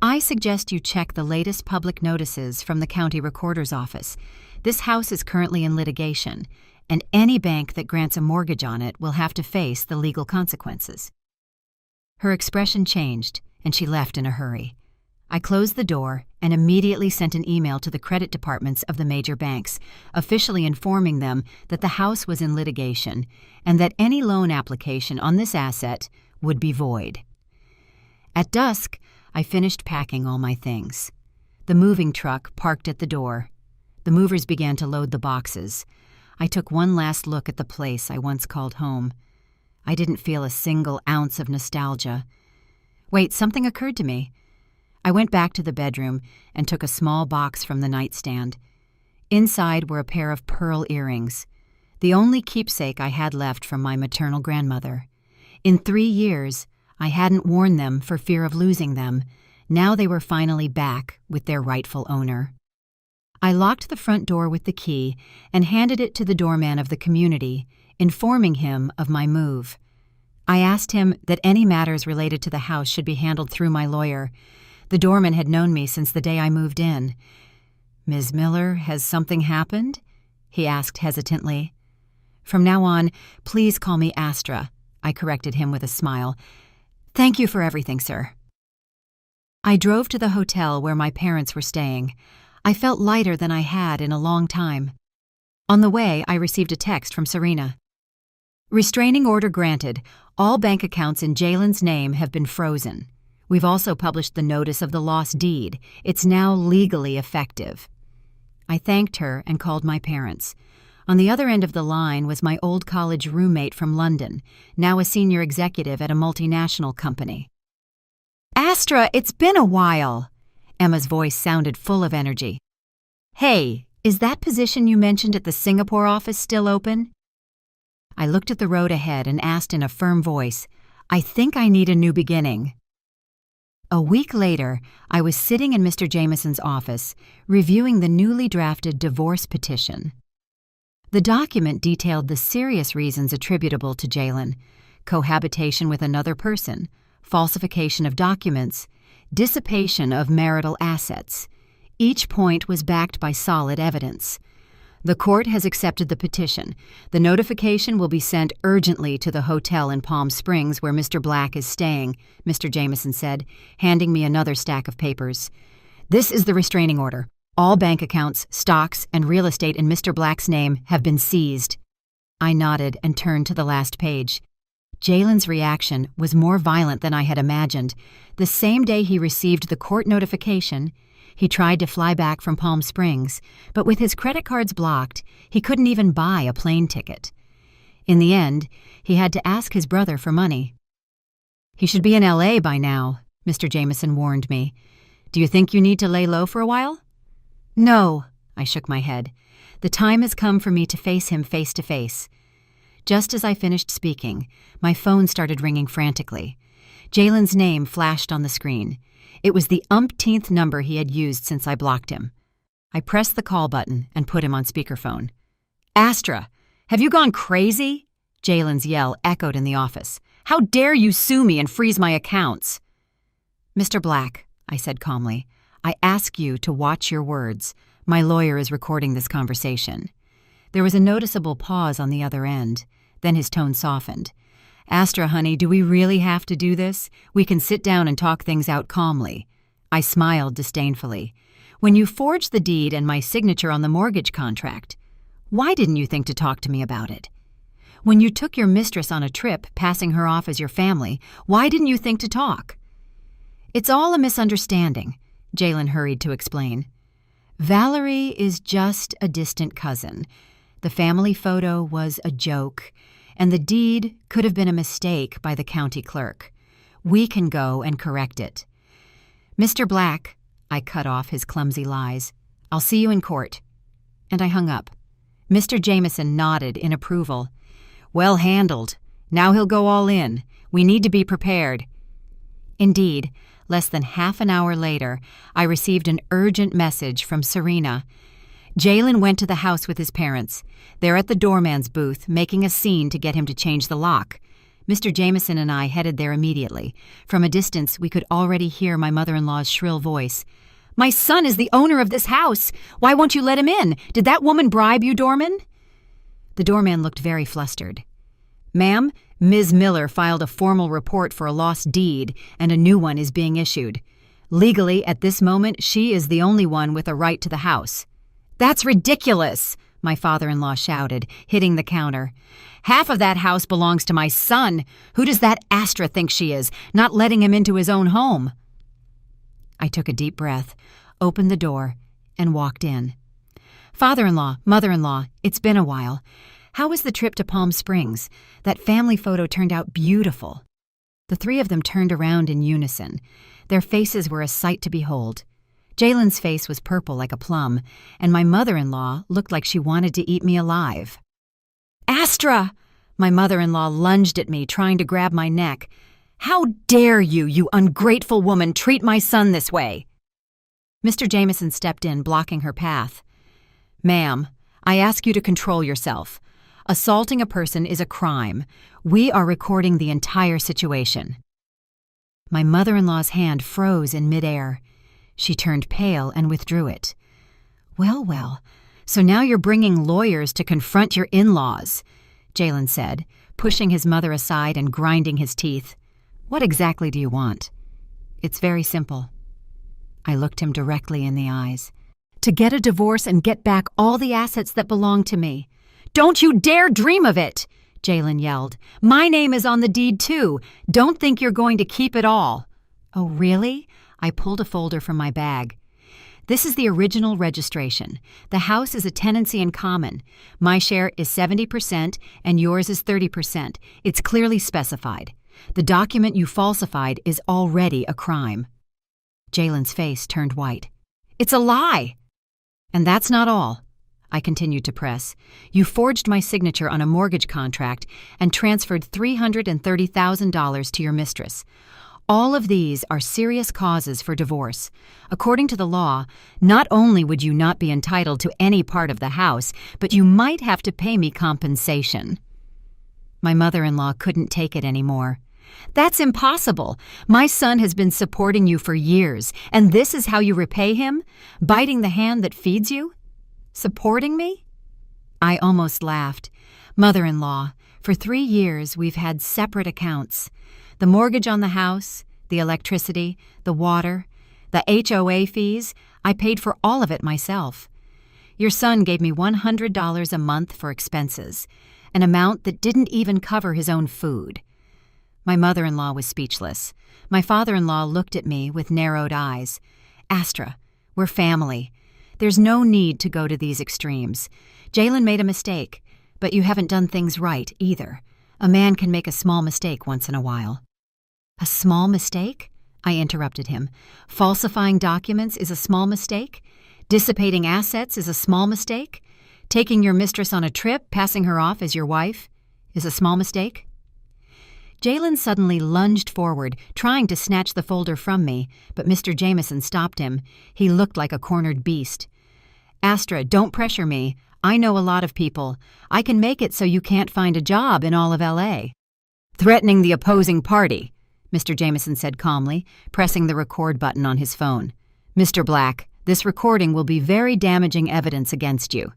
"I suggest you check the latest public notices from the county recorder's office. This house is currently in litigation, and any bank that grants a mortgage on it will have to face the legal consequences." Her expression changed, and she left in a hurry. I closed the door and immediately sent an email to the credit departments of the major banks, officially informing them that the house was in litigation and that any loan application on this asset would be void. At dusk, I finished packing all my things. The moving truck parked at the door. The movers began to load the boxes. I took one last look at the place I once called home. I didn't feel a single ounce of nostalgia. Wait, something occurred to me. I went back to the bedroom and took a small box from the nightstand. Inside were a pair of pearl earrings, the only keepsake I had left from my maternal grandmother. In 3 years, I hadn't worn them for fear of losing them. Now they were finally back with their rightful owner. I locked the front door with the key and handed it to the doorman of the community, informing him of my move. I asked him that any matters related to the house should be handled through my lawyer. The doorman had known me since the day I moved in. "Ms. Miller, has something happened?" he asked hesitantly. "From now on, please call me Astra," I corrected him with a smile. "Thank you for everything, sir." I drove to the hotel where my parents were staying. I felt lighter than I had in a long time. On the way, I received a text from Serena. "Restraining order granted. All bank accounts in Jalen's name have been frozen. We've also published the notice of the lost deed. It's now legally effective." I thanked her and called my parents. On the other end of the line was my old college roommate from London, now a senior executive at a multinational company. "Astra, it's been a while." Emma's voice sounded full of energy. "Hey, is that position you mentioned at the Singapore office still open?" I looked at the road ahead and asked in a firm voice, "I think I need a new beginning." A week later, I was sitting in Mr. Jameson's office, reviewing the newly drafted divorce petition. The document detailed the serious reasons attributable to Jalen: cohabitation with another person, falsification of documents, dissipation of marital assets. Each point was backed by solid evidence. "The court has accepted the petition. The notification will be sent urgently to the hotel in Palm Springs where Mr. Black is staying," Mr. Jameson said, handing me another stack of papers. "This is the restraining order. All bank accounts, stocks, and real estate in Mr. Black's name have been seized." I nodded and turned to the last page. Jalen's reaction was more violent than I had imagined. The same day he received the court notification, he tried to fly back from Palm Springs, but with his credit cards blocked, he couldn't even buy a plane ticket. In the end, he had to ask his brother for money. "He should be in LA by now," Mr. Jameson warned me. "Do you think you need to lay low for a while?" "No," I shook my head. "The time has come for me to face him face to face." Just as I finished speaking, my phone started ringing frantically. Jalen's name flashed on the screen. It was the umpteenth number he had used since I blocked him. I pressed the call button and put him on speakerphone. "Astra, have you gone crazy?" Jalen's yell echoed in the office. "How dare you sue me and freeze my accounts?" "Mr. Black," I said calmly, "I ask you to watch your words. My lawyer is recording this conversation." There was a noticeable pause on the other end. Then his tone softened. "Astra, honey, do we really have to do this? We can sit down and talk things out calmly." I smiled disdainfully. "When you forged the deed and my signature on the mortgage contract, why didn't you think to talk to me about it? When you took your mistress on a trip, passing her off as your family, why didn't you think to talk?" "It's all a misunderstanding," Jalen hurried to explain. "Valerie is just a distant cousin. The family photo was a joke, and the deed could have been a mistake by the county clerk. We can go and correct it." "Mr. Black," I cut off his clumsy lies, "I'll see you in court." And I hung up. Mr. Jameson nodded in approval. "Well handled. Now he'll go all in. We need to be prepared." Indeed, less than half an hour later, I received an urgent message from Serena. Jalen went to the house with his parents. They're at the doorman's booth, making a scene to get him to change the lock. Mr. Jameson and I headed there immediately. From a distance, we could already hear my mother-in-law's shrill voice. "My son is the owner of this house. Why won't you let him in? Did that woman bribe you, doorman?" The doorman looked very flustered. "Ma'am, Ms. Miller filed a formal report for a lost deed, and a new one is being issued. Legally, at this moment, she is the only one with a right to the house." "That's ridiculous," my father-in-law shouted, hitting the counter. "Half of that house belongs to my son. Who does that Astra think she is, not letting him into his own home?" I took a deep breath, opened the door, and walked in. "Father-in-law, mother-in-law, it's been a while. How was the trip to Palm Springs? That family photo turned out beautiful." The three of them turned around in unison. Their faces were a sight to behold. Jalen's face was purple like a plum, and my mother-in-law looked like she wanted to eat me alive. "Astra!" My mother-in-law lunged at me, trying to grab my neck. "How dare you, you ungrateful woman, treat my son this way?" Mr. Jameson stepped in, blocking her path. "Ma'am, I ask you to control yourself. Assaulting a person is a crime. We are recording the entire situation." My mother-in-law's hand froze in midair. She turned pale and withdrew it. Well, so now you're bringing lawyers to confront your in-laws," Jalen said, pushing his mother aside and grinding his teeth. "What exactly do you want?" "It's very simple." I looked him directly in the eyes. "To get a divorce and get back all the assets that belong to me." "Don't you dare dream of it!" Jalen yelled. "My name is on the deed too. Don't think you're going to keep it all." "Oh, really?" I pulled a folder from my bag. "This is the original registration. The house is a tenancy in common. My share is 70% and yours is 30%. It's clearly specified. The document you falsified is already a crime." Jalen's face turned white. "It's a lie!" "And that's not all," I continued to press. "You forged my signature on a mortgage contract and transferred $330,000 to your mistress. All of these are serious causes for divorce. According to the law, not only would you not be entitled to any part of the house, but you might have to pay me compensation." My mother-in-law couldn't take it anymore. "That's impossible. My son has been supporting you for years, and this is how you repay him? Biting the hand that feeds you? Supporting me?" I almost laughed. "Mother-in-law, for 3 years we've had separate accounts. The mortgage on the house, the electricity, the water, the HOA fees, I paid for all of it myself. Your son gave me $100 a month for expenses, an amount that didn't even cover his own food." My mother-in-law was speechless. My father-in-law looked at me with narrowed eyes. "Astra, we're family. There's no need to go to these extremes. Jalen made a mistake, but you haven't done things right either. A man can make a small mistake once in a while." "A small mistake?" I interrupted him. "Falsifying documents is a small mistake? Dissipating assets is a small mistake? Taking your mistress on a trip, passing her off as your wife, is a small mistake?" Jalen suddenly lunged forward, trying to snatch the folder from me, but Mr. Jameson stopped him. He looked like a cornered beast. "Astra, don't pressure me. I know a lot of people. I can make it so you can't find a job in all of L.A." "Threatening the opposing party," Mr. Jameson said calmly, pressing the record button on his phone. "Mr. Black, this recording will be very damaging evidence against you."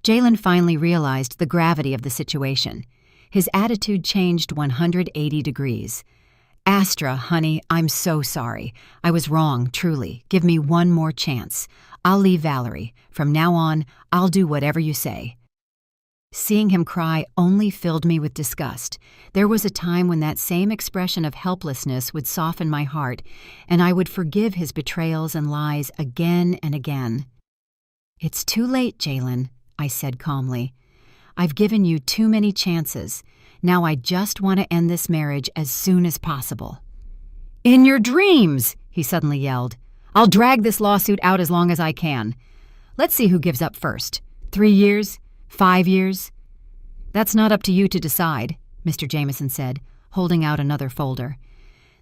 Jalen finally realized the gravity of the situation. His attitude changed 180 degrees. "Astra, honey, I'm so sorry. I was wrong, truly. Give me one more chance. I'll leave Valerie. From now on, I'll do whatever you say." Seeing him cry only filled me with disgust. There was a time when that same expression of helplessness would soften my heart, and I would forgive his betrayals and lies again and again. "It's too late, Jalen," I said calmly. "I've given you too many chances. Now I just want to end this marriage as soon as possible." "In your dreams!" he suddenly yelled. "I'll drag this lawsuit out as long as I can. Let's see who gives up first. 3 years? 5 years?" "That's not up to you to decide," Mr. Jameson said, holding out another folder.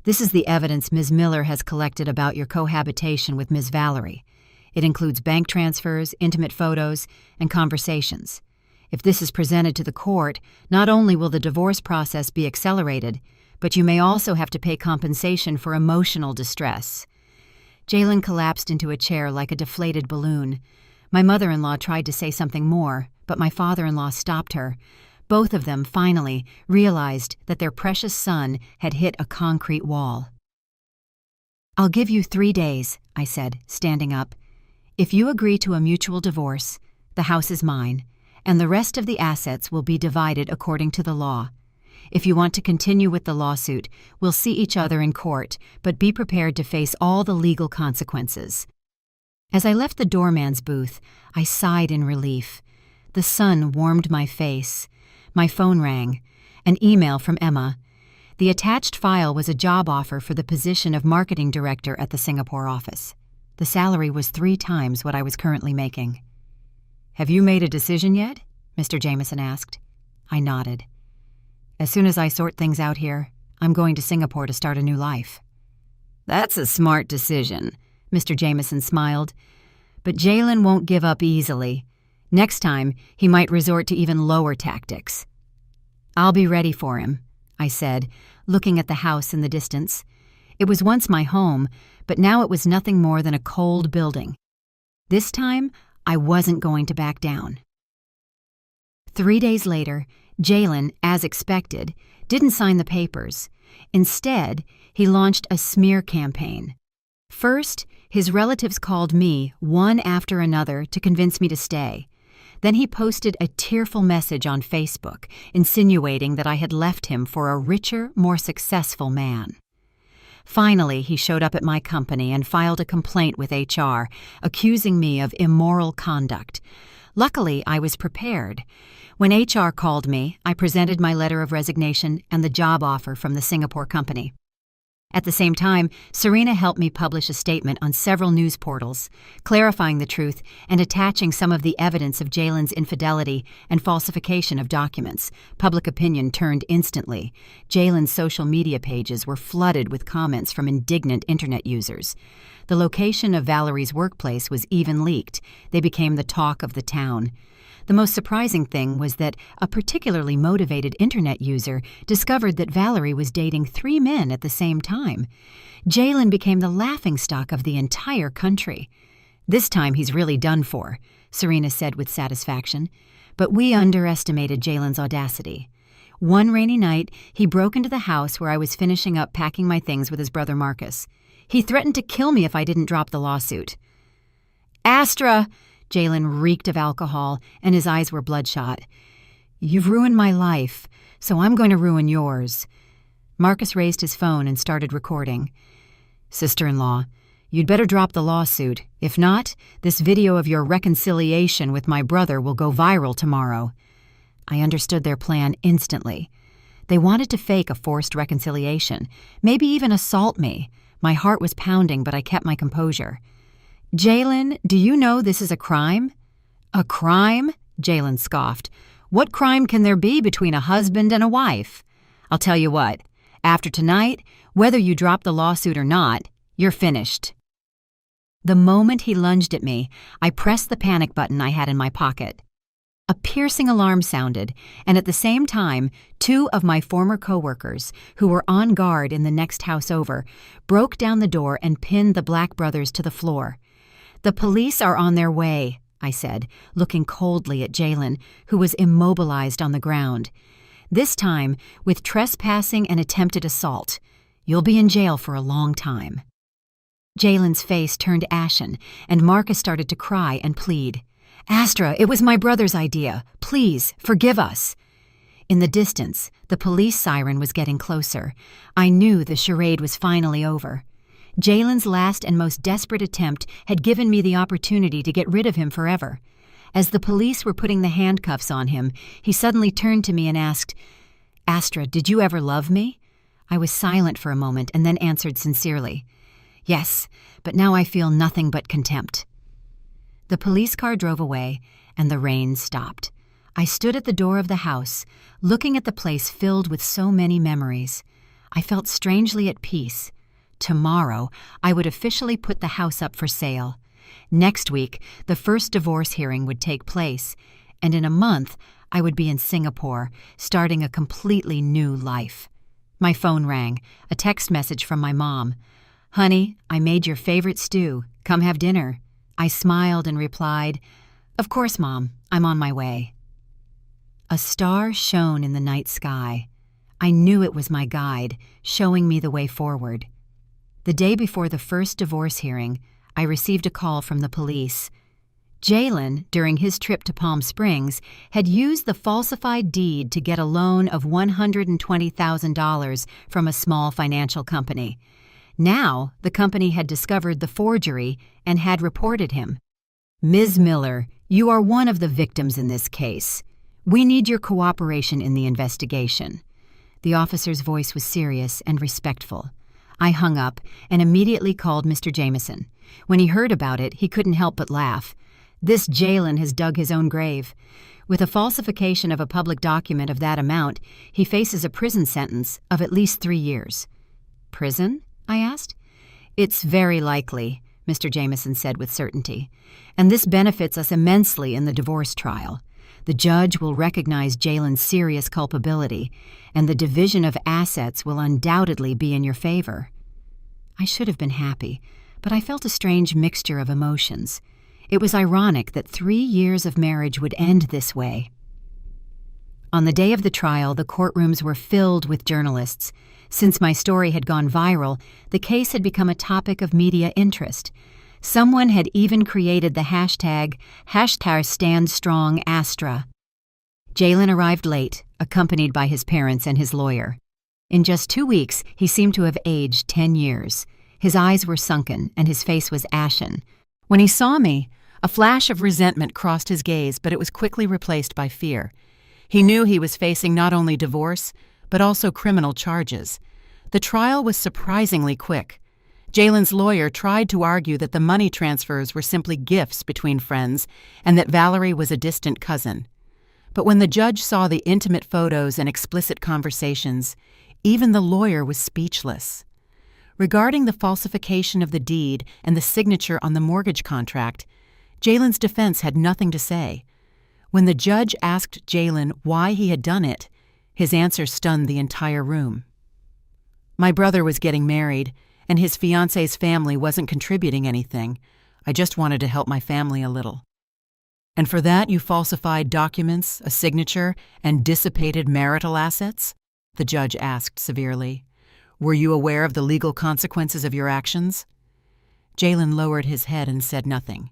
"This is the evidence Ms. Miller has collected about your cohabitation with Ms. Valerie. It includes bank transfers, intimate photos, and conversations. If this is presented to the court, not only will the divorce process be accelerated, but you may also have to pay compensation for emotional distress." Jalen collapsed into a chair like a deflated balloon. My mother-in-law tried to say something more, but my father-in-law stopped her. Both of them, finally, realized that their precious son had hit a concrete wall. "I'll give you 3 days," I said, standing up. "If you agree to a mutual divorce, the house is mine, and the rest of the assets will be divided according to the law. If you want to continue with the lawsuit, we'll see each other in court, but be prepared to face all the legal consequences." As I left the doorman's booth, I sighed in relief. The sun warmed my face. My phone rang. An email from Emma. The attached file was a job offer for the position of marketing director at the Singapore office. The salary was 3 times what I was currently making. "Have you made a decision yet?" Mr. Jameson asked. I nodded. "As soon as I sort things out here, I'm going to Singapore to start a new life." "That's a smart decision," Mr. Jameson smiled. "But Jalen won't give up easily. Next time, he might resort to even lower tactics." "I'll be ready for him," I said, looking at the house in the distance. It was once my home, but now it was nothing more than a cold building. This time, I wasn't going to back down. 3 days later, Jalen, as expected, didn't sign the papers. Instead, he launched a smear campaign. First, his relatives called me one after another to convince me to stay. Then he posted a tearful message on Facebook, insinuating that I had left him for a richer, more successful man. Finally, he showed up at my company and filed a complaint with HR, accusing me of immoral conduct. Luckily, I was prepared. When HR called me, I presented my letter of resignation and the job offer from the Singapore company. At the same time, Serena helped me publish a statement on several news portals, clarifying the truth and attaching some of the evidence of Jalen's infidelity and falsification of documents. Public opinion turned instantly. Jalen's social media pages were flooded with comments from indignant internet users. The location of Valerie's workplace was even leaked. They became the talk of the town. The most surprising thing was that a particularly motivated internet user discovered that Valerie was dating 3 men at the same time. Jalen became the laughingstock of the entire country. "This time he's really done for," Serena said with satisfaction. But we underestimated Jalen's audacity. One rainy night, he broke into the house where I was finishing up packing my things with his brother Marcus. He threatened to kill me if I didn't drop the lawsuit. "Astra!" Jalen reeked of alcohol, and his eyes were bloodshot. "You've ruined my life, so I'm going to ruin yours." Marcus raised his phone and started recording. "Sister-in-law, you'd better drop the lawsuit. If not, this video of your reconciliation with my brother will go viral tomorrow." I understood their plan instantly. They wanted to fake a forced reconciliation, maybe even assault me. My heart was pounding, but I kept my composure. "Jalen, do you know this is a crime?" "A crime?" Jalen scoffed. "What crime can there be between a husband and a wife? I'll tell you what, after tonight, whether you drop the lawsuit or not, you're finished." The moment he lunged at me, I pressed the panic button I had in my pocket. A piercing alarm sounded, and at the same time, 2 of my former coworkers, who were on guard in the next house over, broke down the door and pinned the Black brothers to the floor. "The police are on their way," I said, looking coldly at Jalen, who was immobilized on the ground. "This time, with trespassing and attempted assault. You'll be in jail for a long time." Jalen's face turned ashen, and Marcus started to cry and plead. "Astra, it was my brother's idea. Please, forgive us." In the distance, the police siren was getting closer. I knew the charade was finally over. Jalen's last and most desperate attempt had given me the opportunity to get rid of him forever. As the police were putting the handcuffs on him, he suddenly turned to me and asked, "Astra, did you ever love me?" I was silent for a moment and then answered sincerely, "Yes, but now I feel nothing but contempt." The police car drove away, and the rain stopped. I stood at the door of the house, looking at the place filled with so many memories. I felt strangely at peace. Tomorrow, I would officially put the house up for sale. Next week, the first divorce hearing would take place, and in a month, I would be in Singapore, starting a completely new life. My phone rang, a text message from my mom. "Honey, I made your favorite stew. Come have dinner." I smiled and replied, "Of course, Mom, I'm on my way." A star shone in the night sky. I knew it was my guide, showing me the way forward. The day before the first divorce hearing, I received a call from the police. Jalen, during his trip to Palm Springs, had used the falsified deed to get a loan of $120,000 from a small financial company. Now, the company had discovered the forgery and had reported him. "Ms. Miller, you are one of the victims in this case. We need your cooperation in the investigation." The officer's voice was serious and respectful. I hung up and immediately called Mr. Jameson. When he heard about it, he couldn't help but laugh. This Jalen has dug his own grave. With a falsification of a public document of that amount, he faces a prison sentence of at least 3 years. Prison? I asked. It's very likely, Mr. Jameson said with certainty. And this benefits us immensely in the divorce trial. The judge will recognize Jalen's serious culpability, and the division of assets will undoubtedly be in your favor. I should have been happy, but I felt a strange mixture of emotions. It was ironic that 3 years of marriage would end this way. On the day of the trial, the courtrooms were filled with journalists. Since my story had gone viral, the case had become a topic of media interest. Someone had even created the hashtag #StandStrongAstra. Jalen arrived late, accompanied by his parents and his lawyer. In just 2 weeks, he seemed to have aged 10 years. His eyes were sunken, and his face was ashen. When he saw me, a flash of resentment crossed his gaze, but it was quickly replaced by fear. He knew he was facing not only divorce, but also criminal charges. The trial was surprisingly quick. Jalen's lawyer tried to argue that the money transfers were simply gifts between friends and that Valerie was a distant cousin. But when the judge saw the intimate photos and explicit conversations, even the lawyer was speechless. Regarding the falsification of the deed and the signature on the mortgage contract, Jalen's defense had nothing to say. When the judge asked Jalen why he had done it, his answer stunned the entire room. My brother was getting married, and his fiancé's family wasn't contributing anything. I just wanted to help my family a little. And for that you falsified documents, a signature, and dissipated marital assets? The judge asked severely. Were you aware of the legal consequences of your actions? Jalen lowered his head and said nothing.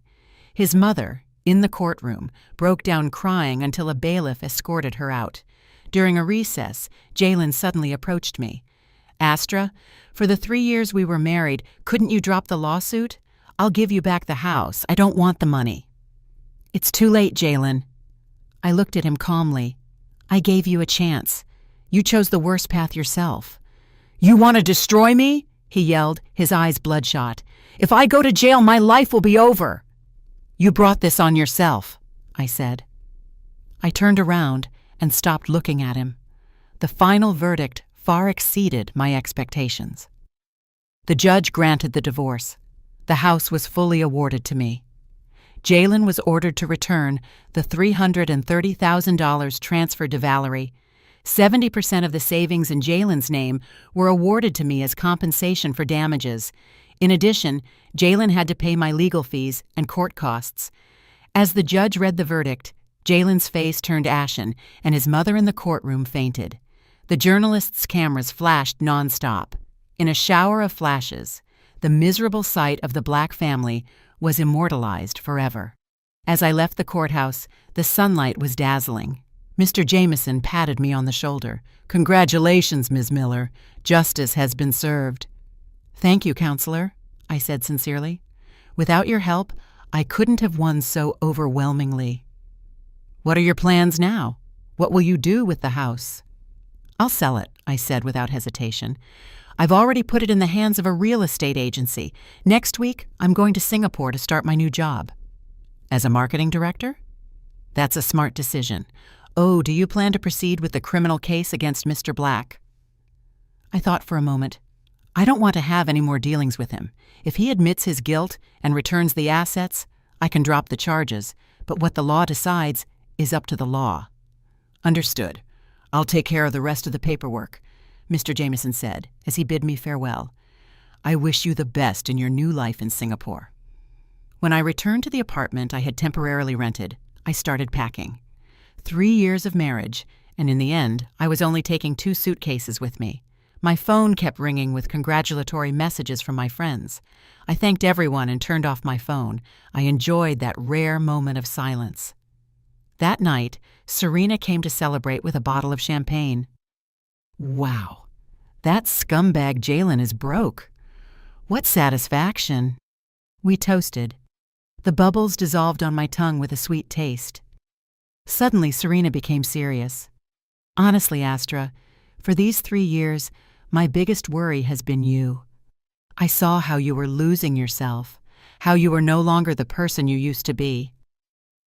His mother, in the courtroom, broke down crying until a bailiff escorted her out. During a recess, Jalen suddenly approached me. Astra, for the 3 years we were married, couldn't you drop the lawsuit? I'll give you back the house. I don't want the money. It's too late, Jalen. I looked at him calmly. I gave you a chance. You chose the worst path yourself. You want to destroy me? He yelled, his eyes bloodshot. If I go to jail, my life will be over. You brought this on yourself, I said. I turned around and stopped looking at him. The final verdict far exceeded my expectations. The judge granted the divorce. The house was fully awarded to me. Jalen was ordered to return the $330,000 transferred to Valerie. 70% of the savings in Jalen's name were awarded to me as compensation for damages. In addition, Jalen had to pay my legal fees and court costs. As the judge read the verdict, Jalen's face turned ashen and his mother in the courtroom fainted. The journalists' cameras flashed nonstop. In a shower of flashes, the miserable sight of the Black family was immortalized forever. As I left the courthouse, the sunlight was dazzling. Mr. Jameson patted me on the shoulder. Congratulations, Ms. Miller. Justice has been served. Thank you, Counselor, I said sincerely. Without your help, I couldn't have won so overwhelmingly. What are your plans now? What will you do with the house? I'll sell it, I said without hesitation. I've already put it in the hands of a real estate agency. Next week, I'm going to Singapore to start my new job. As a marketing director? That's a smart decision. Oh, do you plan to proceed with the criminal case against Mr. Black? I thought for a moment. I don't want to have any more dealings with him. If he admits his guilt and returns the assets, I can drop the charges, but what the law decides is up to the law. Understood. I'll take care of the rest of the paperwork, Mr. Jameson said as he bid me farewell. I wish you the best in your new life in Singapore. When I returned to the apartment I had temporarily rented, I started packing. 3 years of marriage, and in the end, I was only taking 2 suitcases with me. My phone kept ringing with congratulatory messages from my friends. I thanked everyone and turned off my phone. I enjoyed that rare moment of silence. That night, Serena came to celebrate with a bottle of champagne. Wow, that scumbag Jalen is broke. What satisfaction. We toasted. The bubbles dissolved on my tongue with a sweet taste. Suddenly, Serena became serious. Honestly, Astra, For these 3 years, my biggest worry has been you. I saw how you were losing yourself, how you were no longer the person you used to be.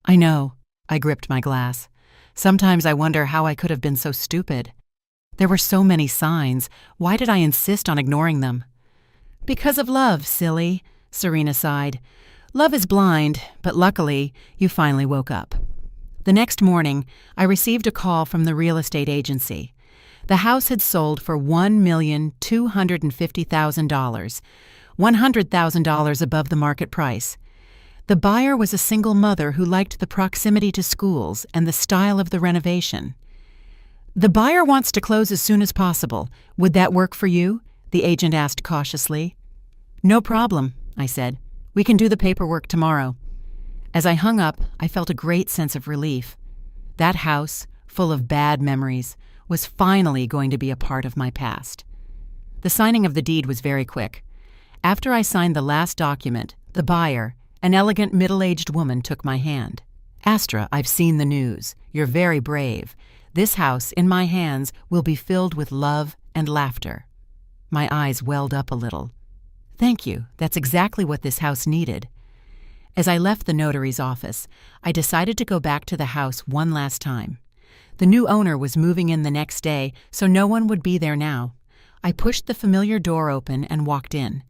I know, I gripped my glass. Sometimes I wonder how I could have been so stupid. There were so many signs. Why did I insist on ignoring them? Because of love, silly, Serena sighed. Love is blind, but luckily, you finally woke up. The next morning, I received a call from the real estate agency. The house had sold for $1,250,000, $100,000 above the market price. The buyer was a single mother who liked the proximity to schools and the style of the renovation. The buyer wants to close as soon as possible. Would that work for you? The agent asked cautiously. No problem, I said. We can do the paperwork tomorrow. As I hung up, I felt a great sense of relief. That house, full of bad memories, was finally going to be a part of my past. The signing of the deed was very quick. After I signed the last document, the buyer, an elegant middle-aged woman, took my hand. Astra, I've seen the news. You're very brave. This house, in my hands, will be filled with love and laughter. My eyes welled up a little. Thank you. That's exactly what this house needed. As I left the notary's office, I decided to go back to the house one last time. The new owner was moving in the next day, so no one would be there now. I pushed the familiar door open and walked in.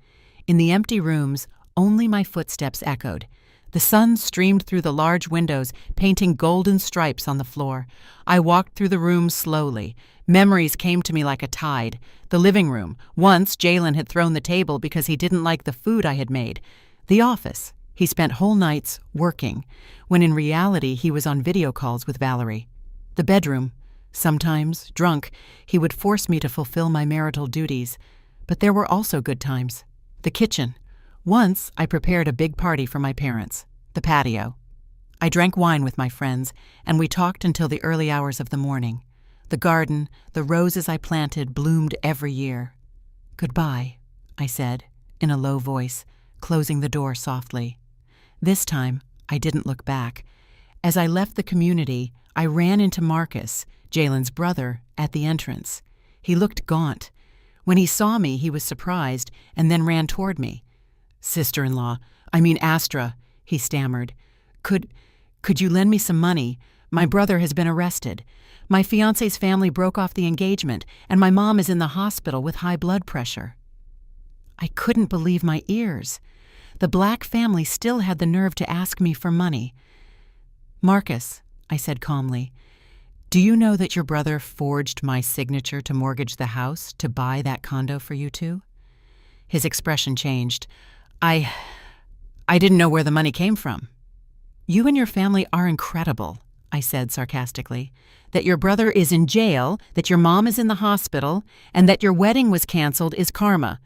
In the empty rooms, only my footsteps echoed. The sun streamed through the large windows, painting golden stripes on the floor. I walked through the room slowly. Memories came to me like a tide. The living room. Once, Jalen had thrown the table because he didn't like the food I had made. The office. He spent whole nights working, when in reality he was on video calls with Valerie. The bedroom. Sometimes, drunk, he would force me to fulfill my marital duties. But there were also good times. The kitchen. Once, I prepared a big party for my parents. The patio. I drank wine with my friends, and we talked until the early hours of the morning. The garden, the roses I planted, bloomed every year. Goodbye, I said, in a low voice, closing the door softly. This time, I didn't look back. As I left the community, I ran into Marcus, Jalen's brother, at the entrance. He looked gaunt. When he saw me, he was surprised, and then ran toward me. Sister-in-law, Astra, he stammered. Could you lend me some money? My brother has been arrested. My fiancé's family broke off the engagement, and my mom is in the hospital with high blood pressure. I couldn't believe my ears. The Black family still had the nerve to ask me for money. Marcus, I said calmly, do you know that your brother forged my signature to mortgage the house to buy that condo for you two? His expression changed. I didn't know where the money came from. You and your family are incredible, I said sarcastically. That your brother is in jail, that your mom is in the hospital, and that your wedding was canceled is karma.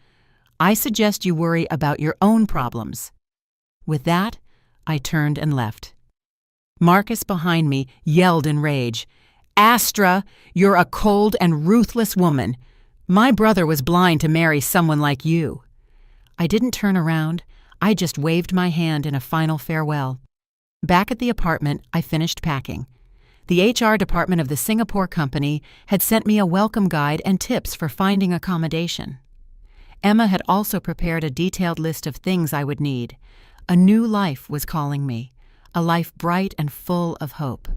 I suggest you worry about your own problems. With that, I turned and left. Marcus behind me yelled in rage. Astra, you're a cold and ruthless woman. My brother was blind to marry someone like you. I didn't turn around. I just waved my hand in a final farewell. Back at the apartment, I finished packing. The HR department of the Singapore company had sent me a welcome guide and tips for finding accommodation. Emma had also prepared a detailed list of things I would need. A new life was calling me, a life bright and full of hope.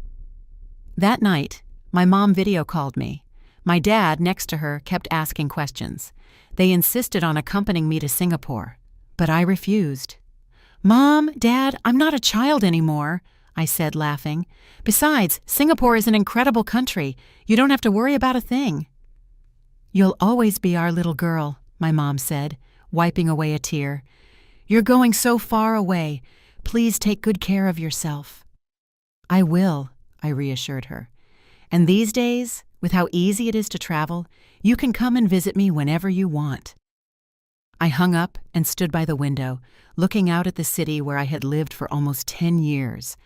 That night, my mom video called me. My dad, next to her, kept asking questions. They insisted on accompanying me to Singapore, but I refused. Mom, Dad, I'm not a child anymore, I said, laughing. Besides, Singapore is an incredible country. You don't have to worry about a thing. You'll always be our little girl, my mom said, wiping away a tear. You're going so far away. Please take good care of yourself. I will, I reassured her. And these days, with how easy it is to travel, you can come and visit me whenever you want. I hung up and stood by the window, looking out at the city where I had lived for almost 10 years.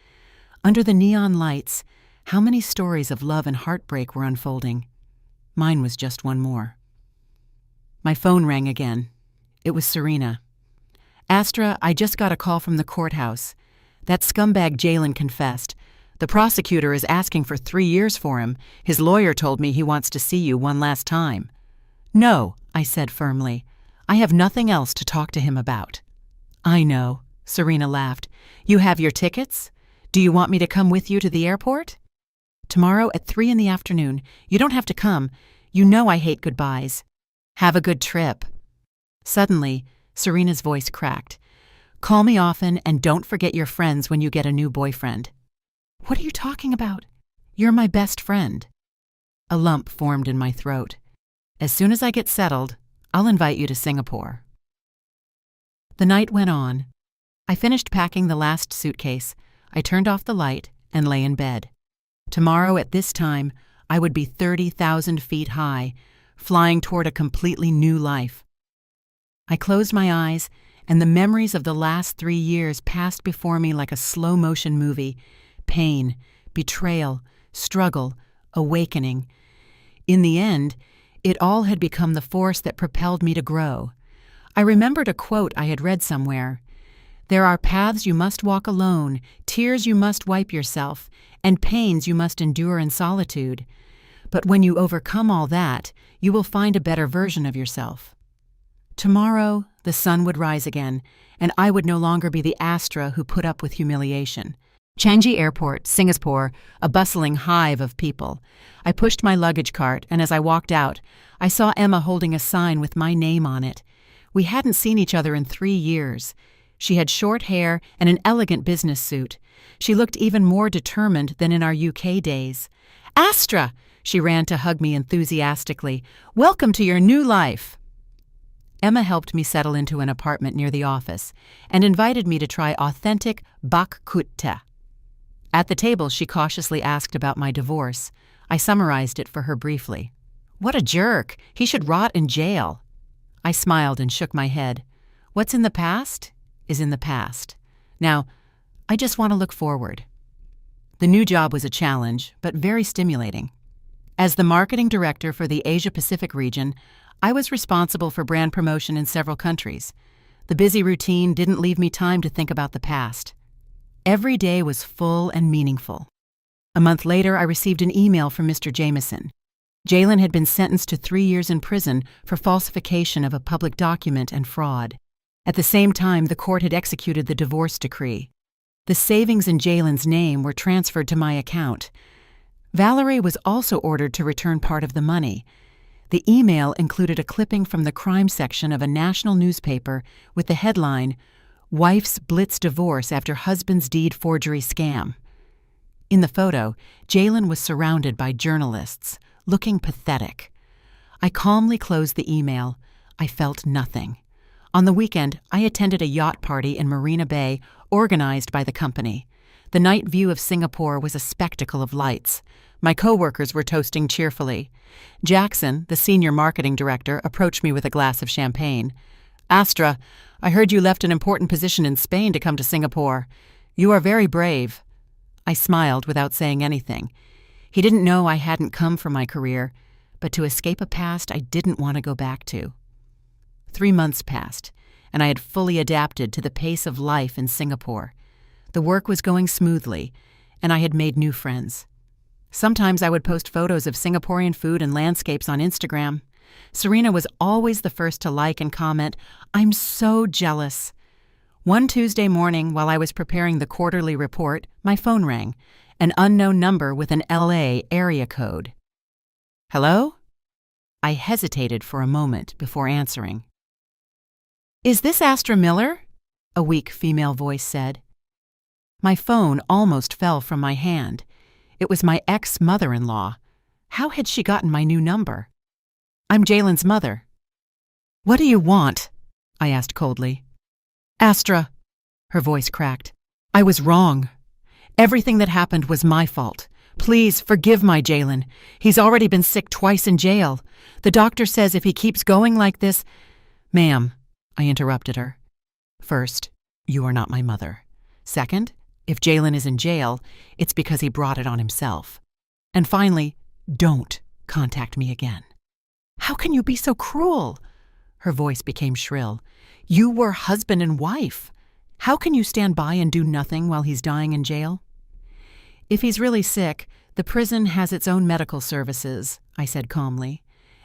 Under the neon lights, how many stories of love and heartbreak were unfolding? Mine was just one more. My phone rang again. It was Serena. Astra, I just got a call from the courthouse. That scumbag Jalen confessed. The The prosecutor is asking for 3 years for him. His lawyer told me he wants to see you one last time." "No," I said firmly. "I have nothing else to talk to him about." "I know," Serena laughed. "You have your tickets? Do you want me to come with you to the airport?" "Tomorrow at 3 in the afternoon. You don't have to come. You know I hate goodbyes. Have a good trip." Suddenly, Serena's voice cracked. "Call me often and don't forget your friends when you get a new boyfriend." "What are you talking about? You're my best friend." A lump formed in my throat. "As soon as I get settled, I'll invite you to Singapore." The night went on. I finished packing the last suitcase. I turned off the light and lay in bed. Tomorrow at this time, I would be 30,000 feet high, flying toward a completely new life. I closed my eyes, and the memories of the last 3 years passed before me like a slow-motion movie. Pain, betrayal, struggle, awakening. In the end, it all had become the force that propelled me to grow. I remembered a quote I had read somewhere. "There are paths you must walk alone, tears you must wipe yourself, and pains you must endure in solitude. But when you overcome all that, you will find a better version of yourself." Tomorrow, the sun would rise again, and I would no longer be the Astra who put up with humiliation. Changi Airport, Singapore, a bustling hive of people. I pushed my luggage cart, and as I walked out, I saw Emma holding a sign with my name on it. We hadn't seen each other in 3 years. She had short hair and an elegant business suit. She looked even more determined than in our UK days. "Astra!" She ran to hug me enthusiastically. "Welcome to your new life." Emma helped me settle into an apartment near the office and invited me to try authentic bak kut teh. At the table, she cautiously asked about my divorce. I summarized it for her briefly. "What a jerk! He should rot in jail." I smiled and shook my head. What's in the past is in the past. Now, I just want to look forward. The new job was a challenge, but very stimulating. As the marketing director for the Asia-Pacific region, I was responsible for brand promotion in several countries. The busy routine didn't leave me time to think about the past. Every day was full and meaningful. A month later, I received an email from Mr. Jameson. Jalen had been sentenced to 3 years in prison for falsification of a public document and fraud. At the same time, the court had executed the divorce decree. The savings in Jalen's name were transferred to my account. Valerie was also ordered to return part of the money. The email included a clipping from the crime section of a national newspaper with the headline, "Wife's Blitz Divorce After Husband's Deed Forgery Scam." In the photo, Jalen was surrounded by journalists, looking pathetic. I calmly closed the email. I felt nothing. On the weekend, I attended a yacht party in Marina Bay, organized by the company. The night view of Singapore was a spectacle of lights. My coworkers were toasting cheerfully. Jackson, the senior marketing director, approached me with a glass of champagne. "Astra, I heard you left an important position in Spain to come to Singapore. You are very brave." I smiled without saying anything. He didn't know I hadn't come for my career, but to escape a past I didn't want to go back to. 3 months passed, and I had fully adapted to the pace of life in Singapore. The work was going smoothly, and I had made new friends. Sometimes I would post photos of Singaporean food and landscapes on Instagram. Serena was always the first to like and comment, "I'm so jealous." One Tuesday morning, while I was preparing the quarterly report, my phone rang, an unknown number with an LA area code. "Hello?" I hesitated for a moment before answering. "Is this Astra Miller?" a weak female voice said. My phone almost fell from my hand. It was my ex-mother-in-law. How had she gotten my new number? "I'm Jalen's mother." "What do you want?" I asked coldly. "Astra," her voice cracked. "I was wrong. Everything that happened was my fault. Please forgive my Jalen. He's already been sick twice in jail. The doctor says if he keeps going like this—" "Ma'am," I interrupted her. "First, you are not my mother. Second, if Jalen is in jail, it's because he brought it on himself. And finally, don't contact me again." "How can you be so cruel?" Her voice became shrill. "You were husband and wife. How can you stand by and do nothing while he's dying in jail?" If he's really sick, the prison has its own medical services, I said calmly,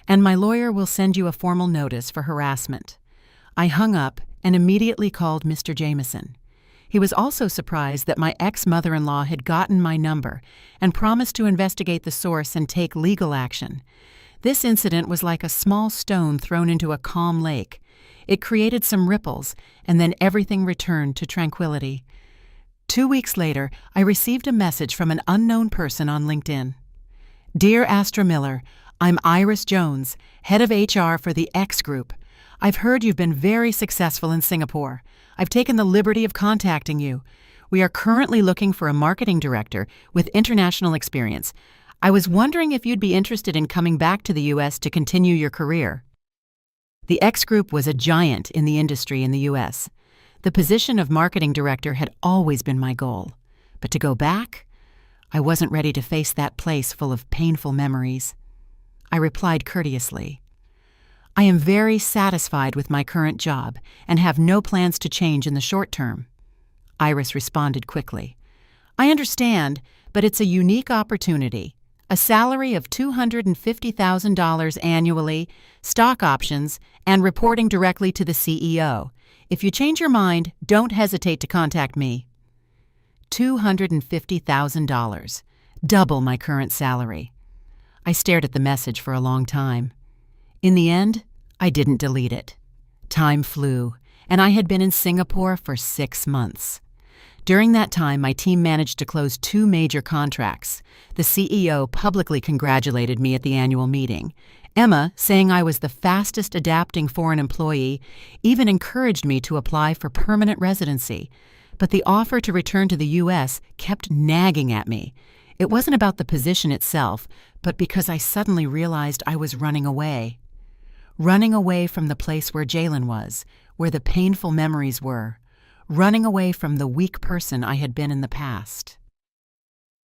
and my lawyer will send you a formal notice for harassment. I hung up and immediately called Mr. Jameson. He was also surprised that my ex-mother-in-law had gotten my number and promised to investigate the source and take legal action. This incident was like a small stone thrown into a calm lake. It created some ripples, and then everything returned to tranquility. 2 weeks later, I received a message from an unknown person on LinkedIn. Dear Astra Miller, I'm Iris Jones, head of HR for the X Group. I've heard you've been very successful in Singapore. I've taken the liberty of contacting you. We are currently looking for a marketing director with international experience. I was wondering if you'd be interested in coming back to the U.S. to continue your career. The X Group was a giant in the industry in the U.S. The position of marketing director had always been my goal. But to go back? I wasn't ready to face that place full of painful memories. I replied courteously, I am very satisfied with my current job and have no plans to change in the short term. Iris responded quickly. I understand, but it's a unique opportunity. A salary of $250,000 annually, stock options, and reporting directly to the CEO. If you change your mind, don't hesitate to contact me. $250,000, double my current salary. I stared at the message for a long time. In the end, I didn't delete it. Time flew, and I had been in Singapore for 6 months. During that time, my team managed to close 2 major contracts. The CEO publicly congratulated me at the annual meeting. Emma, saying I was the fastest adapting foreign employee, even encouraged me to apply for permanent residency. But the offer to return to the U.S. kept nagging at me. It wasn't about the position itself, but because I suddenly realized I was running away. Running away from the place where Jalen was, where the painful memories were. Running away from the weak person I had been in the past.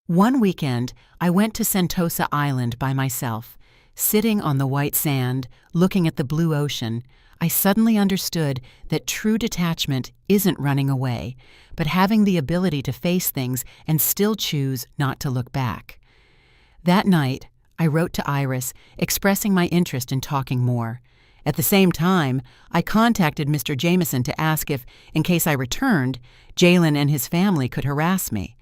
One weekend, I went to Sentosa Island by myself. Sitting on the white sand, looking at the blue ocean, I suddenly understood that true detachment isn't running away, but having the ability to face things and still choose not to look back. That night, I wrote to Iris, expressing my interest in talking more. At the same time, I contacted Mr. Jameson to ask if, in case I returned, Jalen and his family could harass me.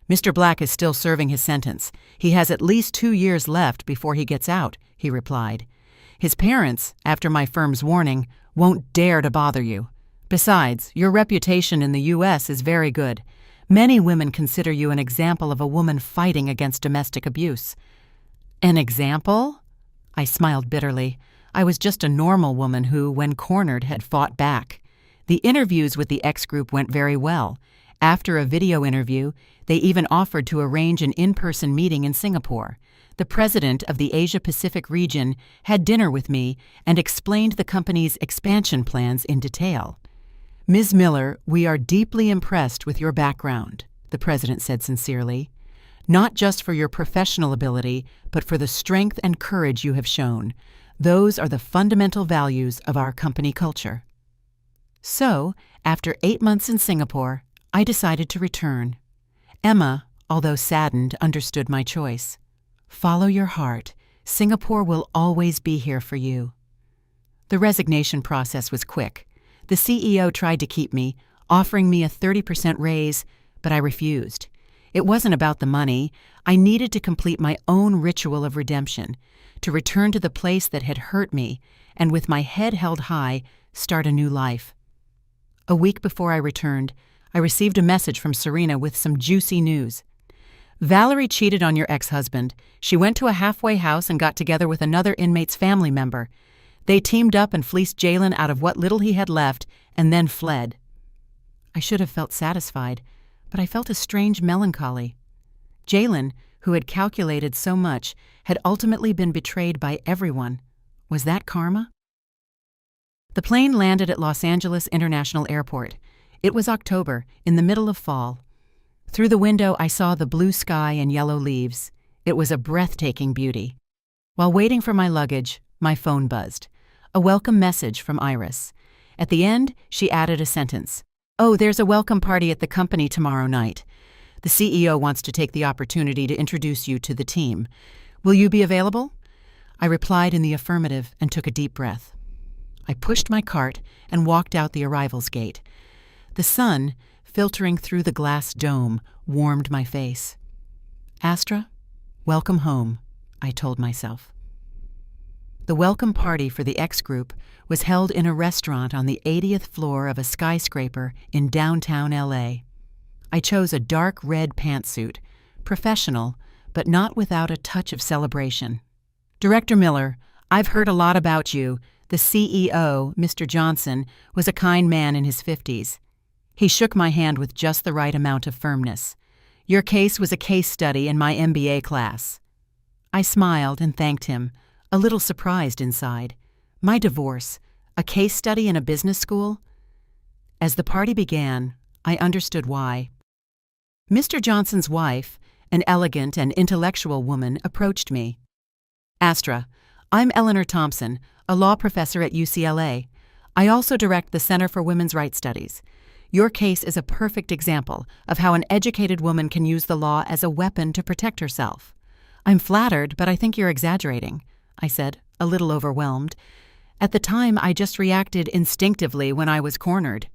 Mr. Black is still serving his sentence. He has at least 2 years left before he gets out, he replied. His parents, after my firm's warning, won't dare to bother you. Besides, your reputation in the U.S. is very good. Many women consider you an example of a woman fighting against domestic abuse. An example? I smiled bitterly. I was just a normal woman who, when cornered, had fought back. The interviews with the X Group went very well. After a video interview, they even offered to arrange an in-person meeting in Singapore. The president of the Asia-Pacific region had dinner with me and explained the company's expansion plans in detail. Ms. Miller, we are deeply impressed with your background, the president said sincerely. Not just for your professional ability, but for the strength and courage you have shown. Those are the fundamental values of our company culture. So, after 8 months in Singapore, I decided to return. Emma, although saddened, understood my choice. Follow your heart. Singapore will always be here for you. The resignation process was quick. The CEO tried to keep me, offering me a 30% raise, but I refused. It wasn't about the money. I needed to complete my own ritual of redemption, to return to the place that had hurt me, and with my head held high, start a new life. A week before I returned, I received a message from Serena with some juicy news. Valerie cheated on your ex-husband. She went to a halfway house and got together with another inmate's family member. They teamed up and fleeced Jalen out of what little he had left and then fled. I should have felt satisfied, but I felt a strange melancholy. Jalen, who had calculated so much, had ultimately been betrayed by everyone. Was that karma? The plane landed at Los Angeles International Airport. It was October, in the middle of fall. Through the window, I saw the blue sky and yellow leaves. It was a breathtaking beauty. While waiting for my luggage, my phone buzzed. A welcome message from Iris. At the end, she added a sentence. Oh, there's a welcome party at the company tomorrow night. The CEO wants to take the opportunity to introduce you to the team. Will you be available?" I replied in the affirmative and took a deep breath. I pushed my cart and walked out the arrivals gate. The sun, filtering through the glass dome, warmed my face. "Astra, welcome home," I told myself. The welcome party for the X Group was held in a restaurant on the 80th floor of a skyscraper in downtown LA. I chose a dark red pantsuit, professional, but not without a touch of celebration. "Director Miller, I've heard a lot about you." The CEO, Mr. Johnson, was a kind man in his 50s. He shook my hand with just the right amount of firmness. "Your case was a case study in my MBA class." I smiled and thanked him, a little surprised inside. My divorce, a case study in a business school? As the party began, I understood why. Mr. Johnson's wife, an elegant and intellectual woman, approached me. "Astra, I'm Eleanor Thompson, a law professor at UCLA. I also direct the Center for Women's Rights Studies. Your case is a perfect example of how an educated woman can use the law as a weapon to protect herself." "I'm flattered, but I think you're exaggerating," I said, a little overwhelmed. At the time, I just reacted instinctively when I was cornered.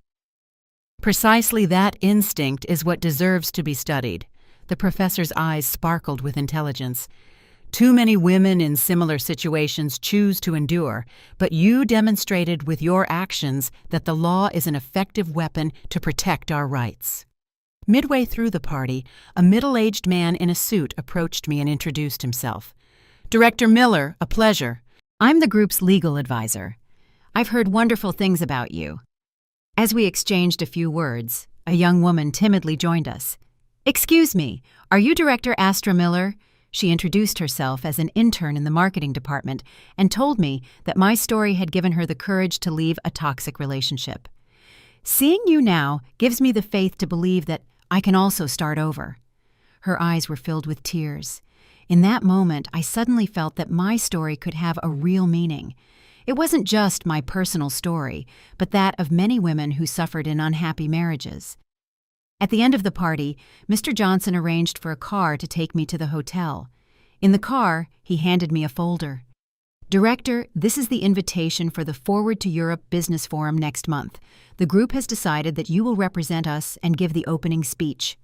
"Precisely that instinct is what deserves to be studied." The professor's eyes sparkled with intelligence. "Too many women in similar situations choose to endure, but you demonstrated with your actions that the law is an effective weapon to protect our rights." Midway through the party, a middle-aged man in a suit approached me and introduced himself. "Director Miller, a pleasure. I'm the group's legal advisor. I've heard wonderful things about you." As we exchanged a few words, a young woman timidly joined us. "Excuse me, are you Director Astra Miller?" She introduced herself as an intern in the marketing department and told me that my story had given her the courage to leave a toxic relationship. "Seeing you now gives me the faith to believe that I can also start over." Her eyes were filled with tears. In that moment, I suddenly felt that my story could have a real meaning. It wasn't just my personal story, but that of many women who suffered in unhappy marriages. At the end of the party, Mr. Johnson arranged for a car to take me to the hotel. In the car, he handed me a folder. "Director, this is the invitation for the Forward to Europe Business Forum next month. The group has decided that you will represent us and give the opening speech."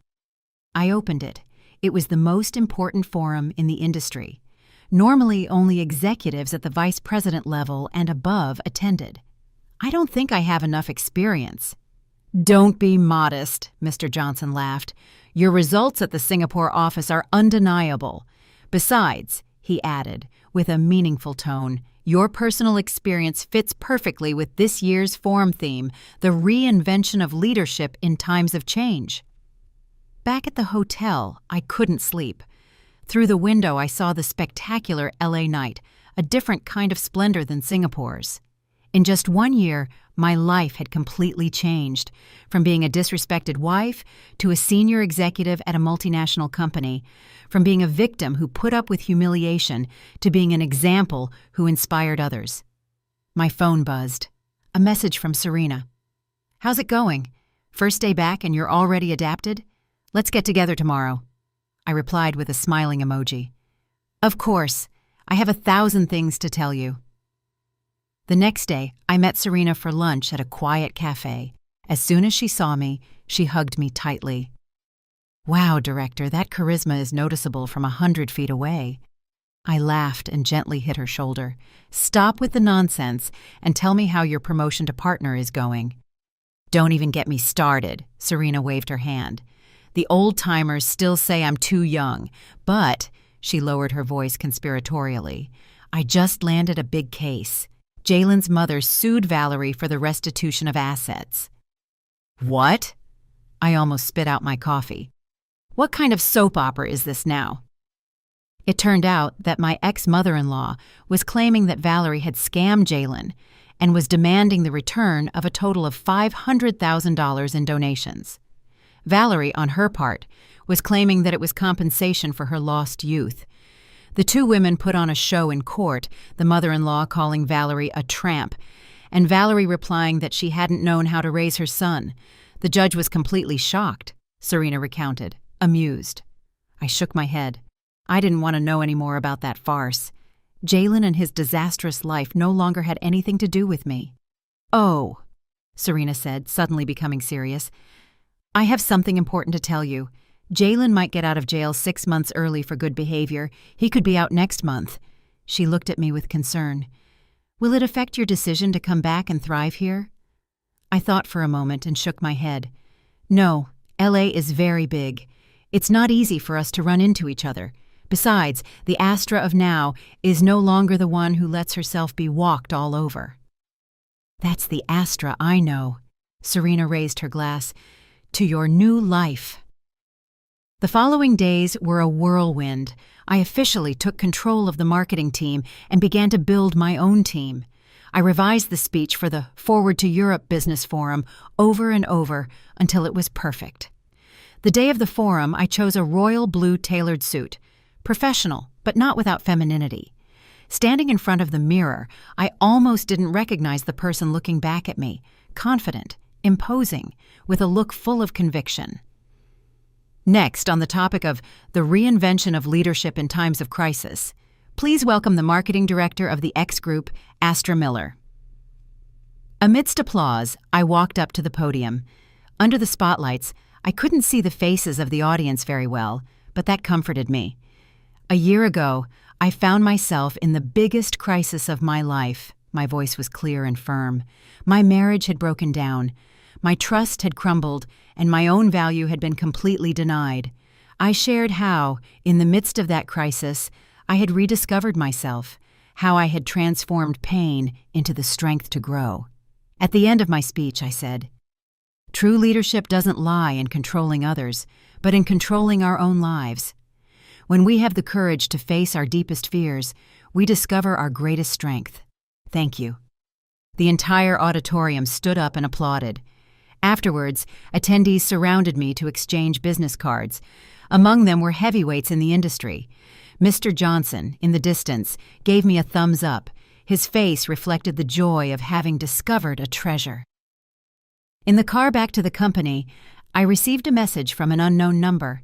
I opened it. It was the most important forum in the industry. Normally, only executives at the vice president level and above attended. "I don't think I have enough experience." "Don't be modest," Mr. Johnson laughed. "Your results at the Singapore office are undeniable. Besides," he added, with a meaningful tone, "your personal experience fits perfectly with this year's forum theme, the reinvention of leadership in times of change." Back at the hotel, I couldn't sleep. Through the window, I saw the spectacular LA night, a different kind of splendor than Singapore's. In just 1 year, my life had completely changed, from being a disrespected wife to a senior executive at a multinational company, from being a victim who put up with humiliation to being an example who inspired others. My phone buzzed. A message from Serena. "How's it going? First day back and you're already adapted? Let's get together tomorrow." I replied with a smiling emoji. "Of course. I have 1,000 things to tell you." The next day, I met Serena for lunch at a quiet cafe. As soon as she saw me, she hugged me tightly. "Wow, Director, that charisma is noticeable from 100 feet away." I laughed and gently hit her shoulder. "Stop with the nonsense and tell me how your promotion to partner is going." "Don't even get me started," Serena waved her hand. "The old-timers still say I'm too young, but," she lowered her voice conspiratorially, "I just landed a big case. Jalen's mother sued Valerie for the restitution of assets." "What?" I almost spit out my coffee. "What kind of soap opera is this now?" It turned out that my ex-mother-in-law was claiming that Valerie had scammed Jalen and was demanding the return of a total of $500,000 in donations. Valerie, on her part, was claiming that it was compensation for her lost youth. The two women put on a show in court, the mother-in-law calling Valerie a tramp, and Valerie replying that she hadn't known how to raise her son. The judge was completely shocked, Serena recounted. amused. I shook my head. I didn't want to know any more about that farce. Jalen and his disastrous life no longer had anything to do with me. "Oh," Serena said, suddenly becoming serious. "I have something important to tell you. Jalen might get out of jail 6 months early for good behavior. He could be out next month." She looked at me with concern. "Will it affect your decision to come back and thrive here?" I thought for a moment and shook my head. "No, LA is very big. It's not easy for us to run into each other. Besides, the Astra of now is no longer the one who lets herself be walked all over." "That's the Astra I know." Serena raised her glass. "To your new life." The following days were a whirlwind. I officially took control of the marketing team and began to build my own team. I revised the speech for the Forward to Europe Business Forum over and over until it was perfect. The day of the forum, I chose a royal blue tailored suit. Professional, but not without femininity. Standing in front of the mirror, I almost didn't recognize the person looking back at me, confident, imposing, with a look full of conviction. Next, on the topic of the reinvention of leadership in times of crisis, please welcome the marketing director of the X Group, Astra Miller. Amidst applause, I walked up to the podium. Under the spotlights, I couldn't see the faces of the audience very well, but that comforted me. A year ago, I found myself in the biggest crisis of my life. My voice was clear and firm. My marriage had broken down. My trust had crumbled, and my own value had been completely denied. I shared how, in the midst of that crisis, I had rediscovered myself, how I had transformed pain into the strength to grow. At the end of my speech, I said, "True leadership doesn't lie in controlling others, but in controlling our own lives. When we have the courage to face our deepest fears, we discover our greatest strength. Thank you." The entire auditorium stood up and applauded. Afterwards, attendees surrounded me to exchange business cards. Among them were heavyweights in the industry. Mr. Johnson, in the distance, gave me a thumbs up. His face reflected the joy of having discovered a treasure. In the car back to the company, I received a message from an unknown number.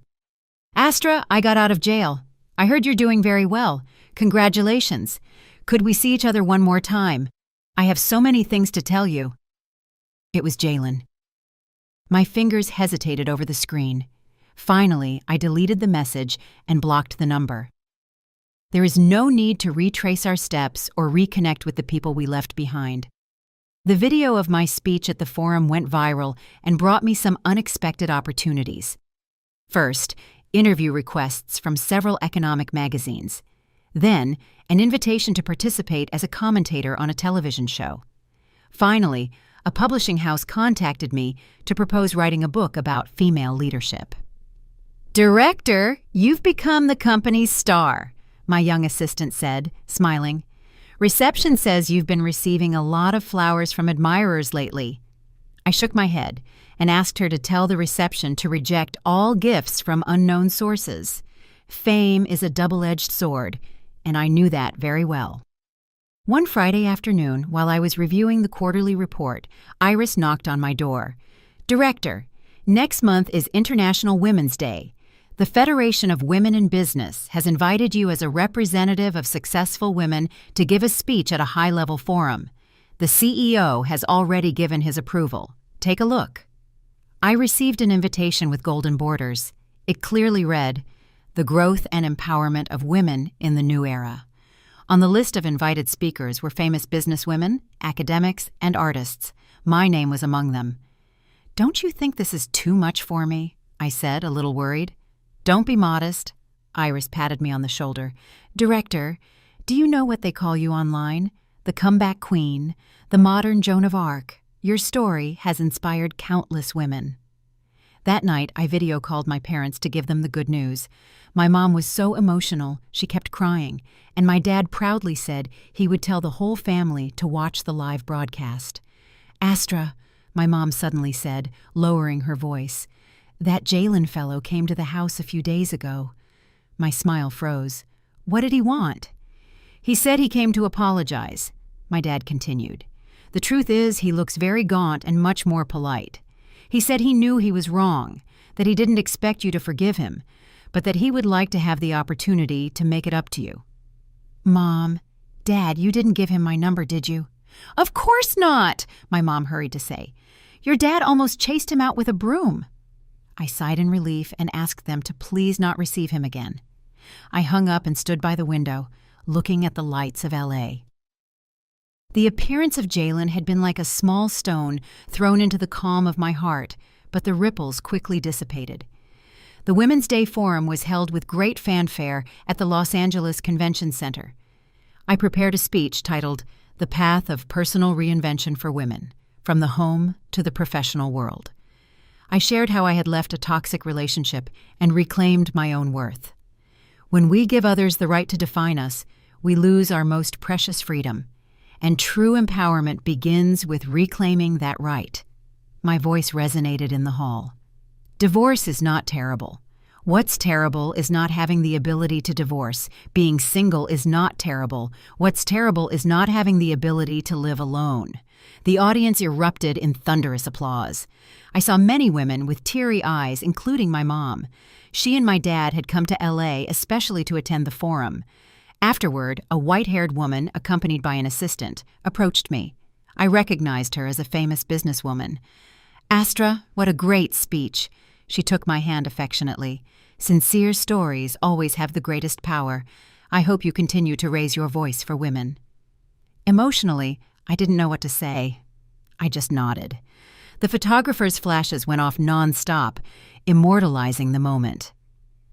"Astra, I got out of jail. I heard you're doing very well. Congratulations. Could we see each other one more time? I have so many things to tell you." It was Jalen. My fingers hesitated over the screen. Finally, I deleted the message and blocked the number. There is no need to retrace our steps or reconnect with the people we left behind. The video of my speech at the forum went viral and brought me some unexpected opportunities. First, interview requests from several economic magazines. Then, an invitation to participate as a commentator on a television show. Finally, a publishing house contacted me to propose writing a book about female leadership. "Director, you've become the company's star," my young assistant said, smiling. "Reception says you've been receiving a lot of flowers from admirers lately." I shook my head and asked her to tell the reception to reject all gifts from unknown sources. Fame is a double-edged sword, and I knew that very well. One Friday afternoon, while I was reviewing the quarterly report, Iris knocked on my door. "Director, next month is International Women's Day. The Federation of Women in Business has invited you as a representative of successful women to give a speech at a high-level forum. The CEO has already given his approval. Take a look." I received an invitation with golden borders. It clearly read, "The Growth and Empowerment of Women in the New Era." On the list of invited speakers were famous businesswomen, academics, and artists. My name was among them. "Don't you think this is too much for me?" I said, a little worried. "Don't be modest." Iris patted me on the shoulder. "Director, do you know what they call you online? The comeback queen, the modern Joan of Arc. Your story has inspired countless women." That night, I video called my parents to give them the good news. My mom was so emotional, she kept crying, and my dad proudly said he would tell the whole family to watch the live broadcast. "Astra," my mom suddenly said, lowering her voice, "that Jalen fellow came to the house a few days ago." My smile froze. "What did he want?" "He said he came to apologize," my dad continued. "The truth is he looks very gaunt and much more polite. He said he knew he was wrong, that he didn't expect you to forgive him, but that he would like to have the opportunity to make it up to you. Mom, Dad, you didn't give him my number, did you? Of course not, my mom hurried to say. Your dad almost chased him out with a broom. I sighed in relief and asked them to please not receive him again. I hung up and stood by the window, looking at the lights of L.A. The appearance of Jalen had been like a small stone thrown into the calm of my heart, but the ripples quickly dissipated. The Women's Day Forum was held with great fanfare at the Los Angeles Convention Center. I prepared a speech titled, "The Path of Personal Reinvention for Women, from the Home to the Professional World." I shared how I had left a toxic relationship and reclaimed my own worth. When we give others the right to define us, we lose our most precious freedom, and true empowerment begins with reclaiming that right. My voice resonated in the hall. Divorce is not terrible. What's terrible is not having the ability to divorce. Being single is not terrible. What's terrible is not having the ability to live alone. The audience erupted in thunderous applause. I saw many women with teary eyes, including my mom. She and my dad had come to L.A. especially to attend the forum. Afterward, a white-haired woman, accompanied by an assistant, approached me. I recognized her as a famous businesswoman. "Astra, what a great speech." She took my hand affectionately. "Sincere stories always have the greatest power. I hope you continue to raise your voice for women." Emotionally, I didn't know what to say. I just nodded. The photographer's flashes went off non-stop, immortalizing the moment.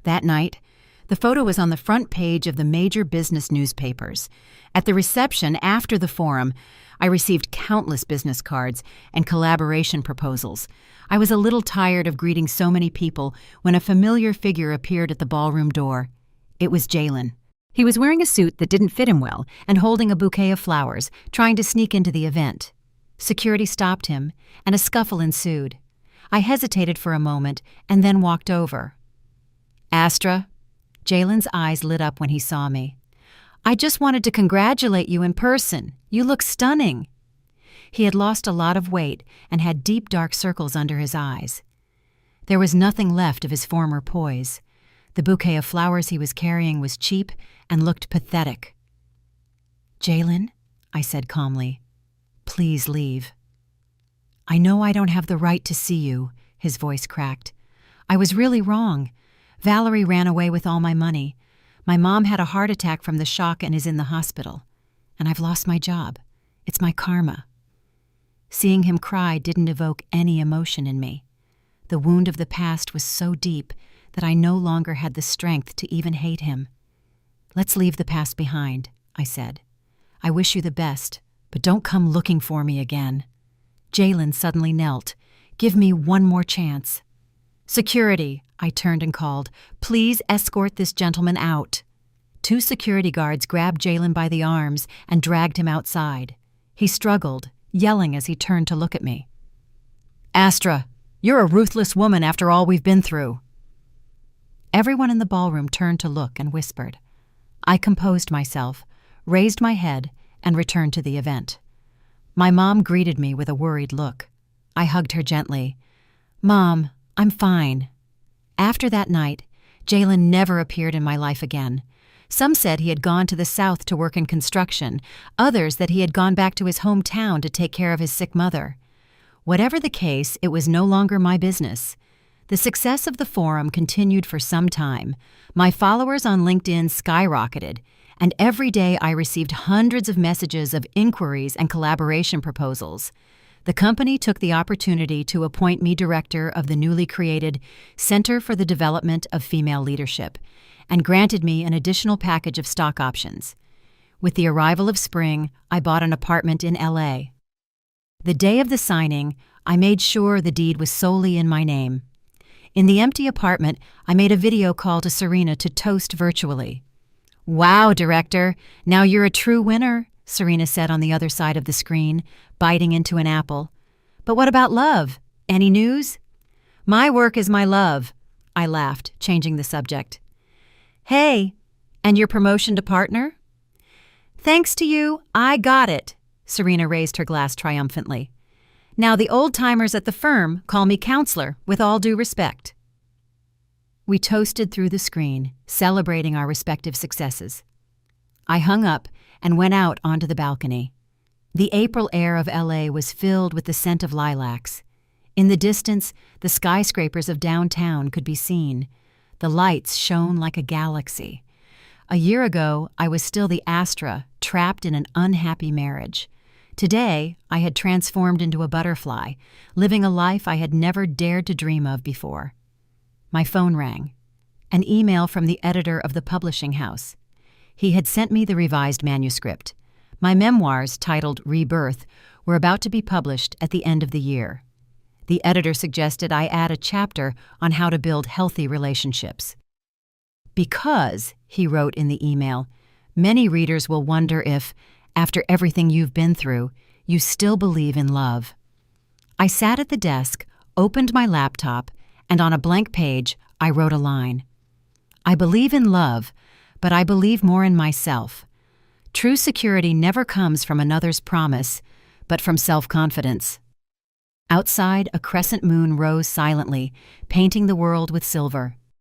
That night, the photo was on the front page of the major business newspapers. At the reception after the forum, I received countless business cards and collaboration proposals. I was a little tired of greeting so many people when a familiar figure appeared at the ballroom door. It was Jalen. He was wearing a suit that didn't fit him well and holding a bouquet of flowers, trying to sneak into the event. Security stopped him, and a scuffle ensued. I hesitated for a moment and then walked over. "Astra?" Jalen's eyes lit up when he saw me. "I just wanted to congratulate you in person. You look stunning." He had lost a lot of weight and had deep dark circles under his eyes. There was nothing left of his former poise. The bouquet of flowers he was carrying was cheap and looked pathetic. "Jalen," I said calmly, "please leave." "I know I don't have the right to see you," his voice cracked. "I was really wrong. Valerie ran away with all my money. My mom had a heart attack from the shock and is in the hospital. And I've lost my job. It's my karma." Seeing him cry didn't evoke any emotion in me. The wound of the past was so deep that I no longer had the strength to even hate him. "Let's leave the past behind," I said. "I wish you the best, but don't come looking for me again." Jalen suddenly knelt. "Give me one more chance." "Security," I turned and called. "Please escort this gentleman out." 2 security guards grabbed Jalen by the arms and dragged him outside. He struggled, yelling as he turned to look at me. "Astra, you're a ruthless woman after all we've been through." Everyone in the ballroom turned to look and whispered. I composed myself, raised my head, and returned to the event. My mom greeted me with a worried look. I hugged her gently. "Mom, I'm fine." After that night, Jalen never appeared in my life again. Some said he had gone to the South to work in construction, others that he had gone back to his hometown to take care of his sick mother. Whatever the case, it was no longer my business. The success of the forum continued for some time. My followers on LinkedIn skyrocketed, and every day I received hundreds of messages of inquiries and collaboration proposals. The company took the opportunity to appoint me director of the newly created Center for the Development of Female Leadership and granted me an additional package of stock options. With the arrival of spring, I bought an apartment in L.A. The day of the signing, I made sure the deed was solely in my name. In the empty apartment, I made a video call to Serena to toast virtually. "Wow, Director, now you're a true winner," Serena said on the other side of the screen, biting into an apple. "But what about love? Any news?" "My work is my love," I laughed, changing the subject. "Hey, and your promotion to partner?" "Thanks to you, I got it," Serena raised her glass triumphantly. "Now the old-timers at the firm call me counselor, with all due respect." We toasted through the screen, celebrating our respective successes. I hung up and went out onto the balcony. The April air of LA was filled with the scent of lilacs. In the distance, the skyscrapers of downtown could be seen. The lights shone like a galaxy. A year ago, I was still the Astra, trapped in an unhappy marriage. Today, I had transformed into a butterfly, living a life I had never dared to dream of before. My phone rang. An email from the editor of the publishing house. He had sent me the revised manuscript. My memoirs, titled Rebirth, were about to be published at the end of the year. The editor suggested I add a chapter on how to build healthy relationships. Because, he wrote in the email, many readers will wonder if, after everything you've been through, you still believe in love. I sat at the desk, opened my laptop, and on a blank page, I wrote a line. I believe in love, but I believe more in myself. True security never comes from another's promise, but from self-confidence. Outside, a crescent moon rose silently, painting the world with silver.